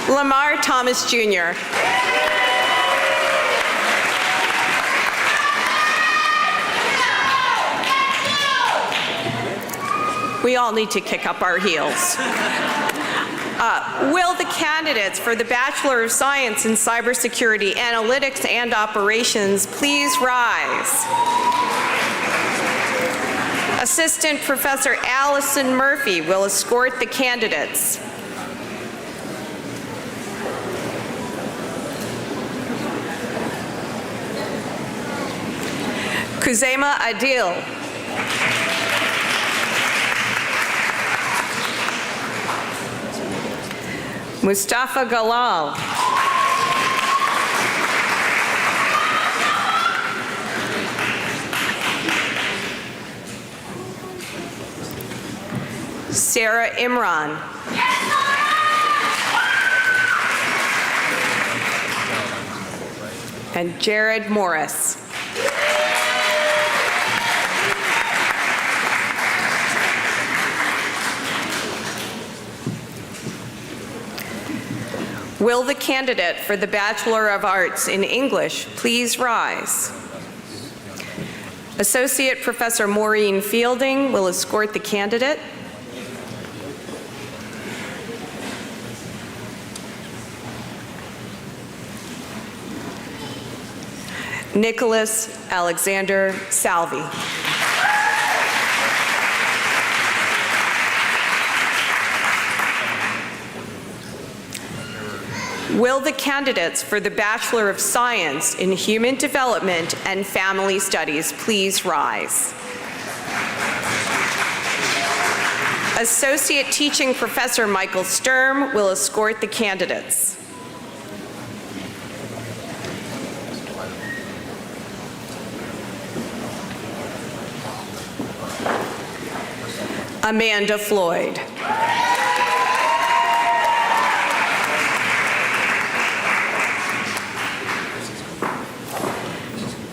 Lamar Thomas Jr. We all need to kick up our heels. Will the candidates for the Bachelor of Science in Cybersecurity, Analytics, and Operations please rise? Assistant Professor Allison Murphy will escort the candidates. Kuzema Adil. Mustafa Galal. Sarah Imran. And Jared Morris. Will the candidate for the Bachelor of Arts in English please rise? Associate Professor Maureen Fielding will escort the candidate. Nicholas Alexander Salvi. Will the candidates for the Bachelor of Science in Human Development and Family Studies please rise? Associate Teaching Professor Michael Sturm will escort the candidates. Amanda Floyd.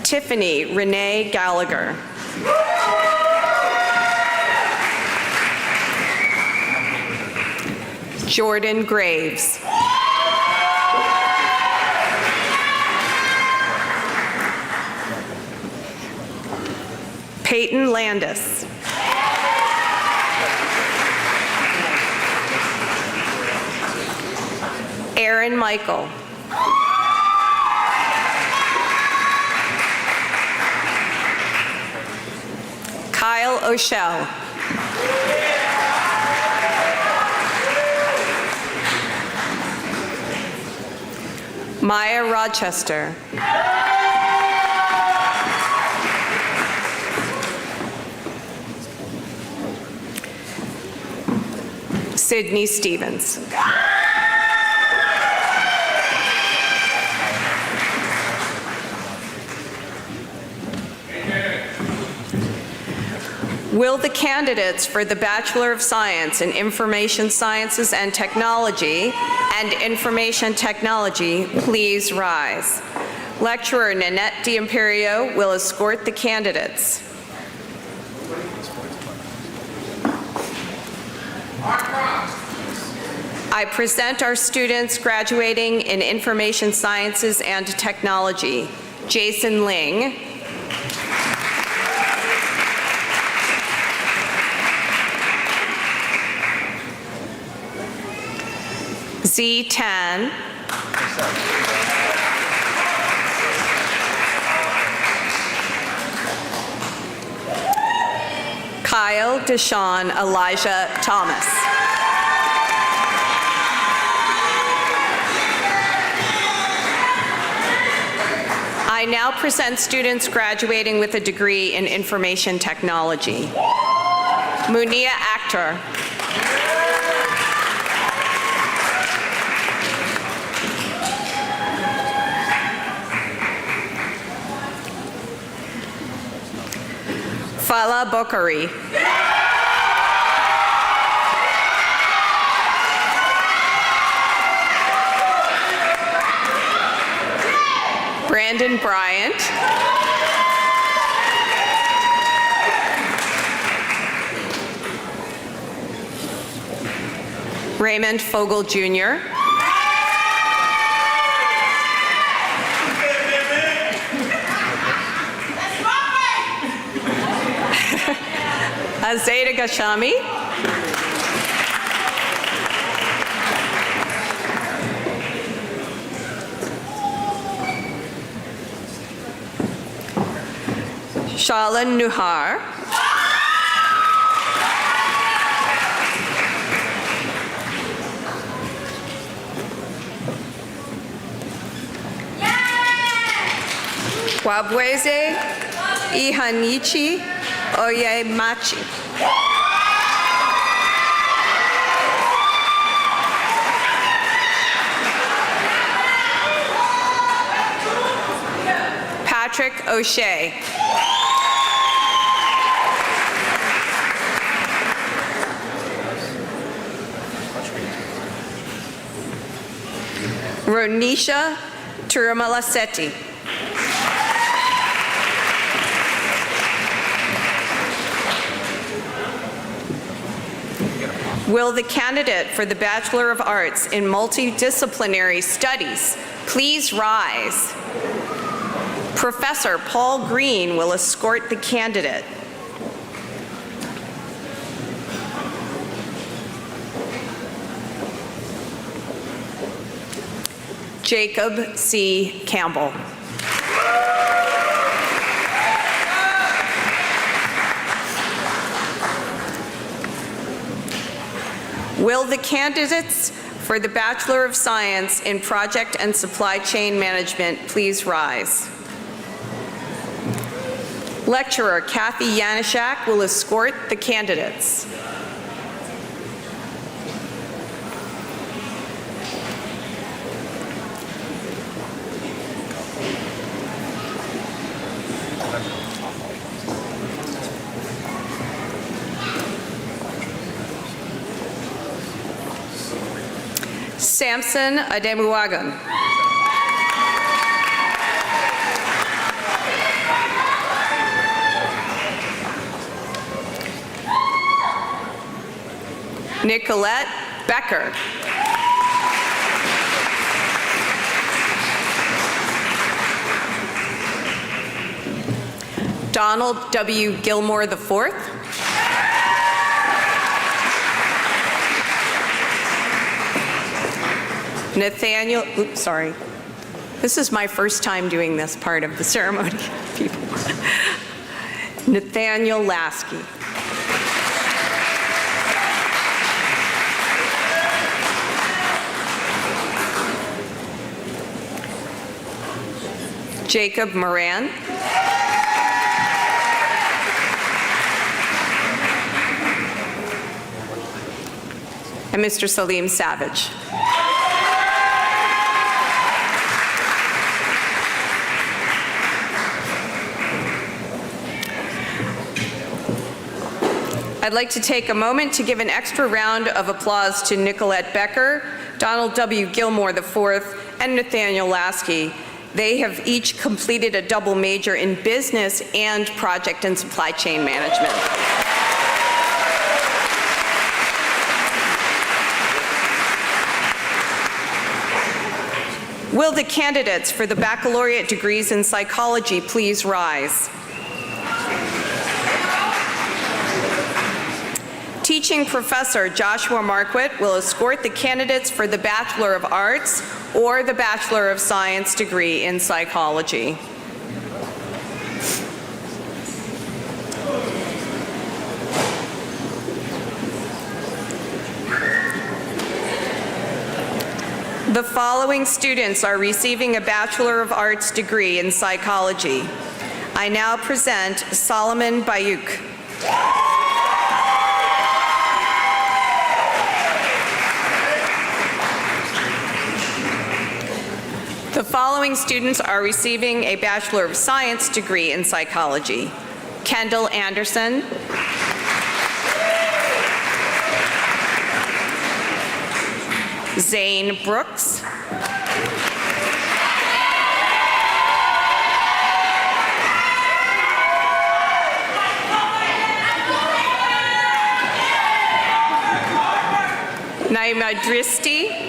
Tiffany Renee Gallagher. Jordan Graves. Peyton Landis. Aaron Michael. Kyle O'Shell. Maya Rochester. Sydney Stevens. Will the candidates for the Bachelor of Science in Information Sciences and Technology please rise? Lecturer Nanette D'Imperio will escort the candidates. I present our students graduating in Information Sciences and Technology. Jason Ling. Z Tan. Kyle Deshawn Elijah Thomas. I now present students graduating with a degree in Information Technology. Munia Akhtar. Fala Bokhari. Brandon Bryant. Raymond Fogel Jr. Azeda Gashami. Shalan Nuhar. Wabweze Ihanichi Oyemachi. Patrick O'Shea. Ronisha Turumalasetti. Will the candidate for the Bachelor of Arts in Multidisciplinary Studies please rise? Professor Paul Green will escort the candidate. Jacob C. Campbell. Will the candidates for the Bachelor of Science in Project and Supply Chain Management please rise? Lecturer Kathy Yanishak will escort the candidates. Samson Ademuwagun. Nicolette Becker. Donald W. Gilmore IV. Nathaniel, oops, sorry. This is my first time doing this part of the ceremony, people. Nathaniel Lasky. Jacob Moran. And Mr. Salim Savage. I'd like to take a moment to give an extra round of applause to Nicolette Becker, Donald W. Gilmore IV, and Nathaniel Lasky. They have each completed a double major in business and project and supply chain management. Will the candidates for the baccalaureate degrees in psychology please rise? Teaching professor Joshua Marquardt will escort the candidates for the Bachelor of Arts or the Bachelor of Science degree in psychology. The following students are receiving a Bachelor of Arts degree in psychology. I now present Solomon Bayuk. The following students are receiving a Bachelor of Science degree in psychology. Kendall Anderson. Zane Brooks. Naima Dristi.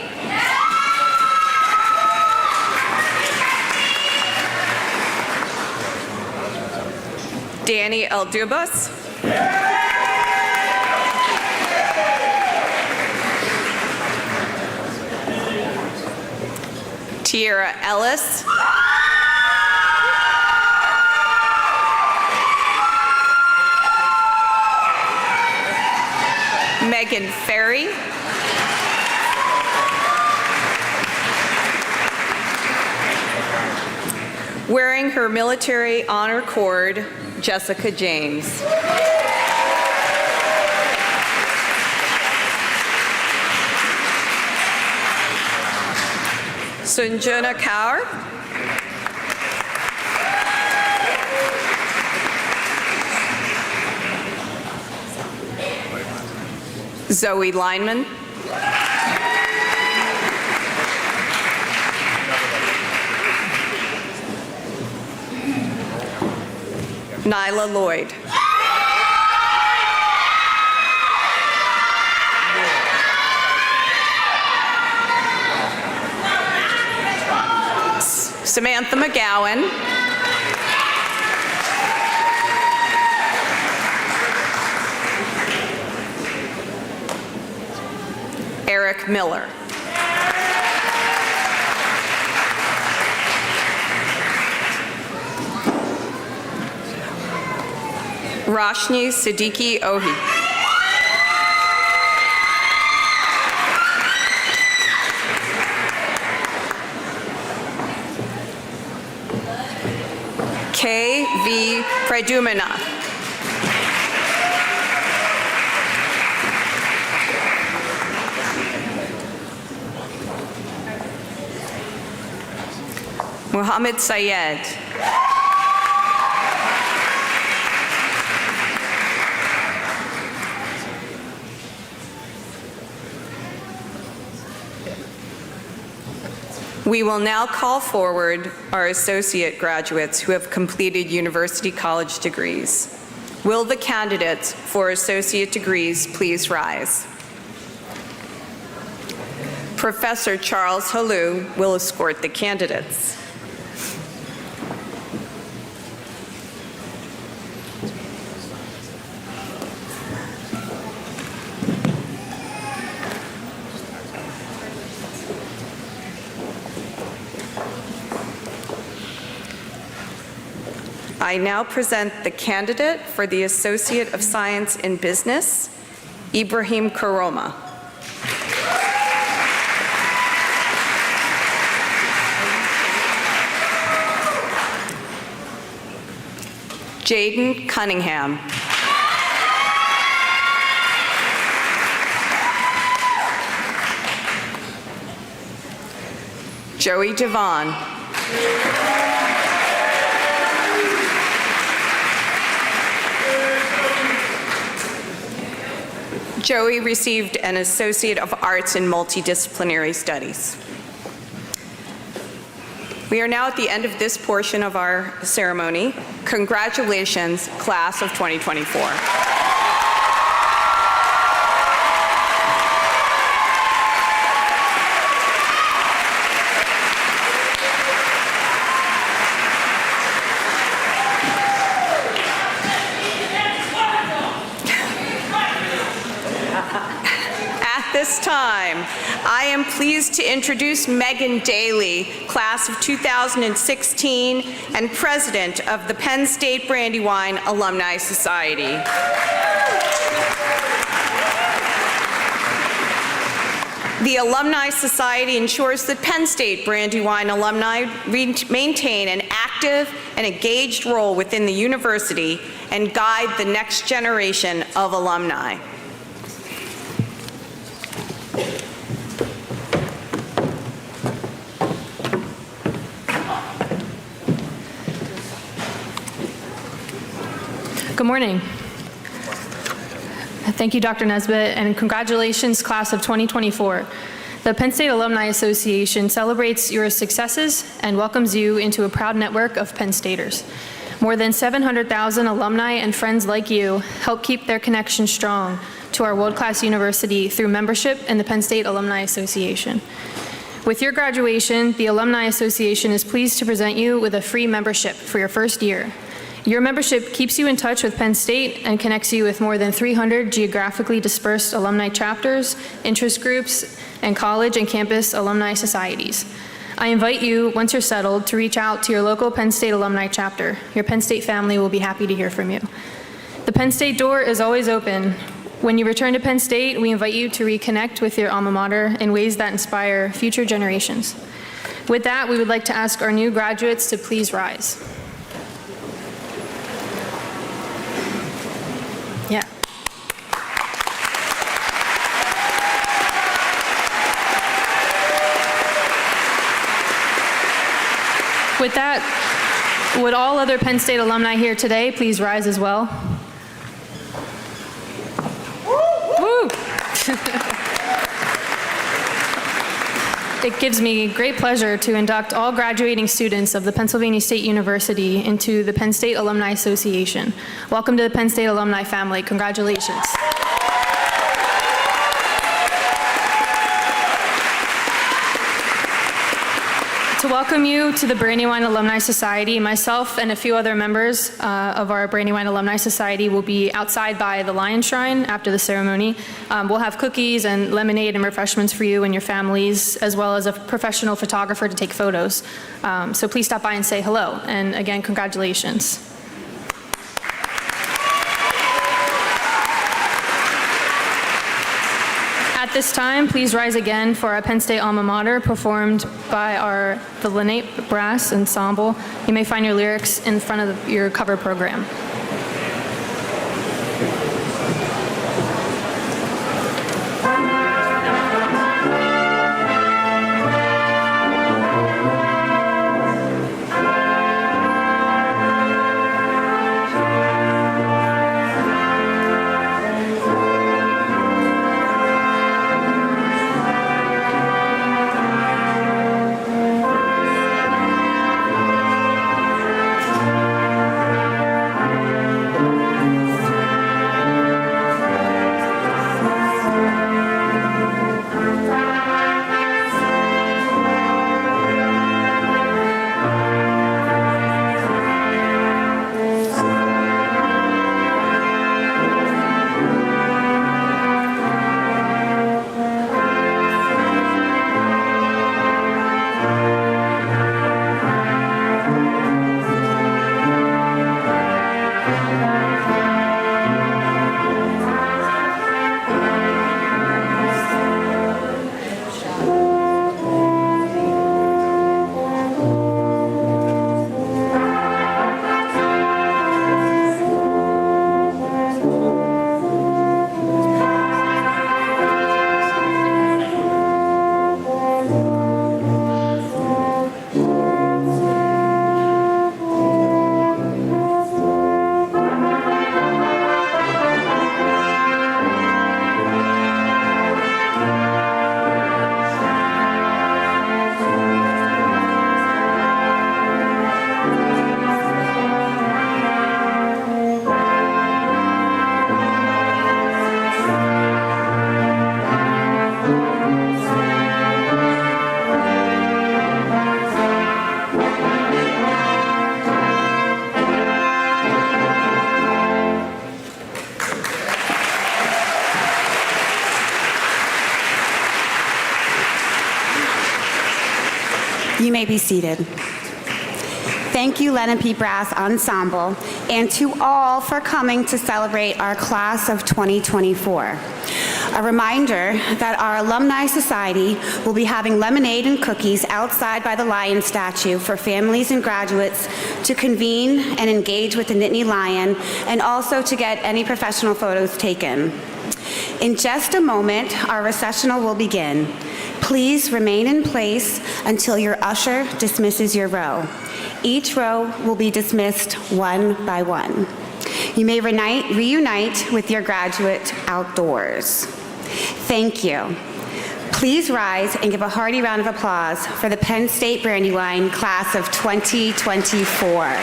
Danny Eldubas. Tiara Ellis. Megan Ferry. Wearing her military honor cord, Jessica James. Sunjana Kaur. Zoe Lineman. Nyla Lloyd. Samantha McGowan. Eric Miller. Roshni Siddiqui Ohi. K.V. Pradyumna. Muhammad Sayed. We will now call forward our associate graduates who have completed university college degrees. Will the candidates for associate degrees please rise? Professor Charles Halou will escort the candidates. I now present the candidate for the Associate of Science in Business, Ibrahim Karoma. Jaden Cunningham. Joey Devon. Joey received an Associate of Arts in Multidisciplinary Studies. We are now at the end of this portion of our ceremony. Congratulations, class of 2024. This time, I am pleased to introduce Megan Daly, class of 2016 and president of the Penn State Brandywine Alumni Society. The Alumni Society ensures that Penn State Brandywine alumni maintain an active and engaged role within the university and guide the next generation of alumni. Good morning. Thank you, Dr. Nesbitt, and congratulations, class of 2024. The Penn State Alumni Association celebrates your successes and welcomes you into a proud network of Penn Staters. More than 700,000 alumni and friends like you help keep their connection strong to our world-class university through membership in the Penn State Alumni Association. With your graduation, the Alumni Association is pleased to present you with a free membership for your first year. Your membership keeps you in touch with Penn State and connects you with more than 300 geographically dispersed alumni chapters, interest groups, and college and campus alumni societies. I invite you, once you're settled, to reach out to your local Penn State alumni chapter. Your Penn State family will be happy to hear from you. The Penn State door is always open. When you return to Penn State, we invite you to reconnect with your alma mater in ways that inspire future generations. With that, we would like to ask our new graduates to please rise. Yeah. With that, would all other Penn State alumni here today please rise as well? Woo! It gives me great pleasure to induct all graduating students of the Pennsylvania State University into the Penn State Alumni Association. Welcome to the Penn State alumni family. Congratulations. To To welcome you to the Brandywine Alumni Society, myself and a few other members of our Brandywine Alumni Society will be outside by the Lion Shrine after the ceremony. We'll have cookies and lemonade and refreshments for you and your families, as well as a professional photographer to take photos. So please stop by and say hello. And again, congratulations. At this time, please rise again for our Penn State alma mater performed by the Linnaeus Brass Ensemble. You may find your lyrics in front of your cover program. You may be seated. Thank you, Lenape Brass Ensemble, and to all for coming to celebrate our class of 2024. A reminder that our Alumni Society will be having lemonade and cookies outside by the Lion statue for families and graduates to convene and engage with the Nittany Lion, and also to get any professional photos taken. In just a moment, our recessional will begin. Please remain in place until your usher dismisses your row. Each row will be dismissed one by one. You may reunite with your graduate outdoors. Thank you. Please rise and give a hearty round of applause for the Penn State Brandywine class of 2024.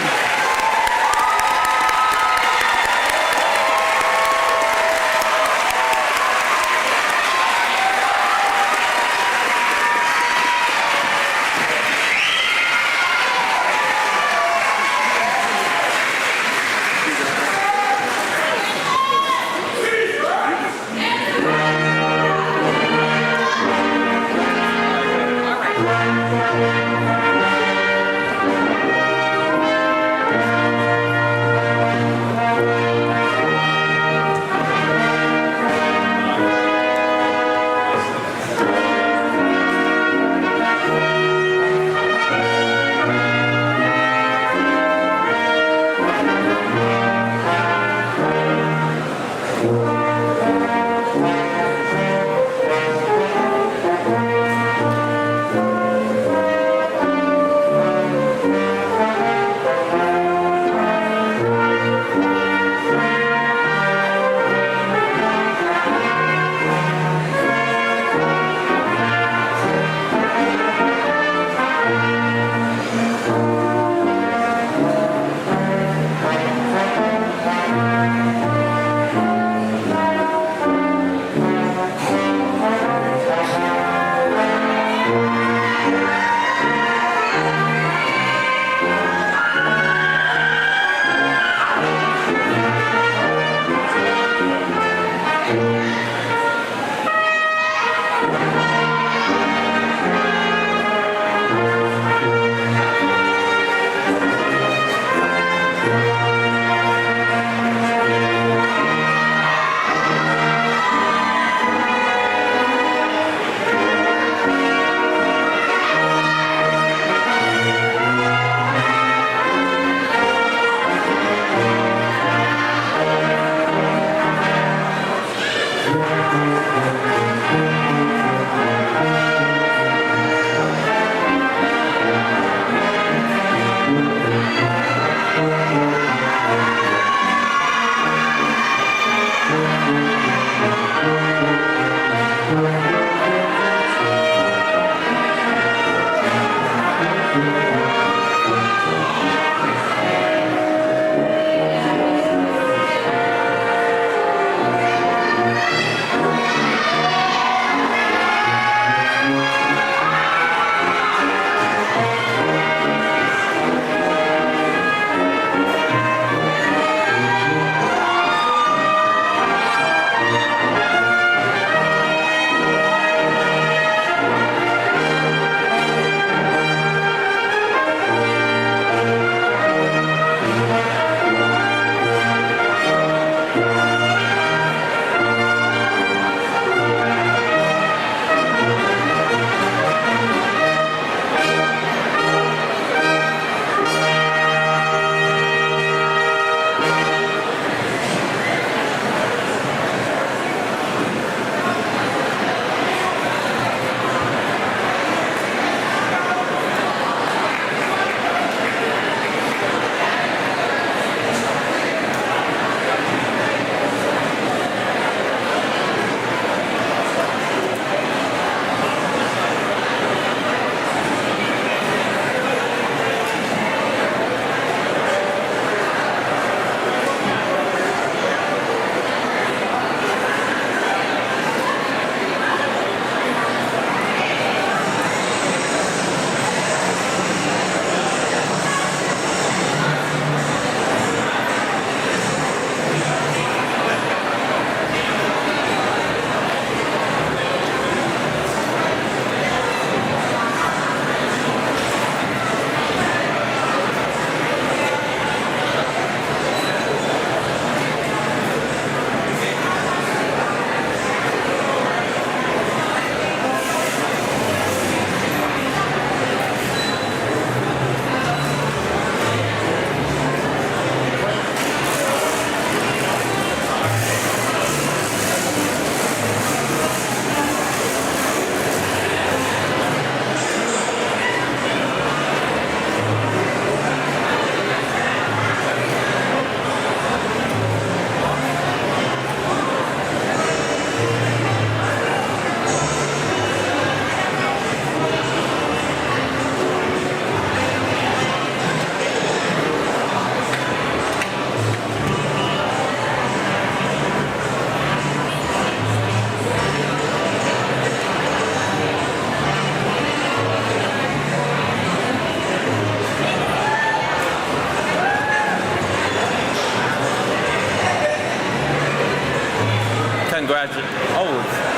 Congratulations. Oh.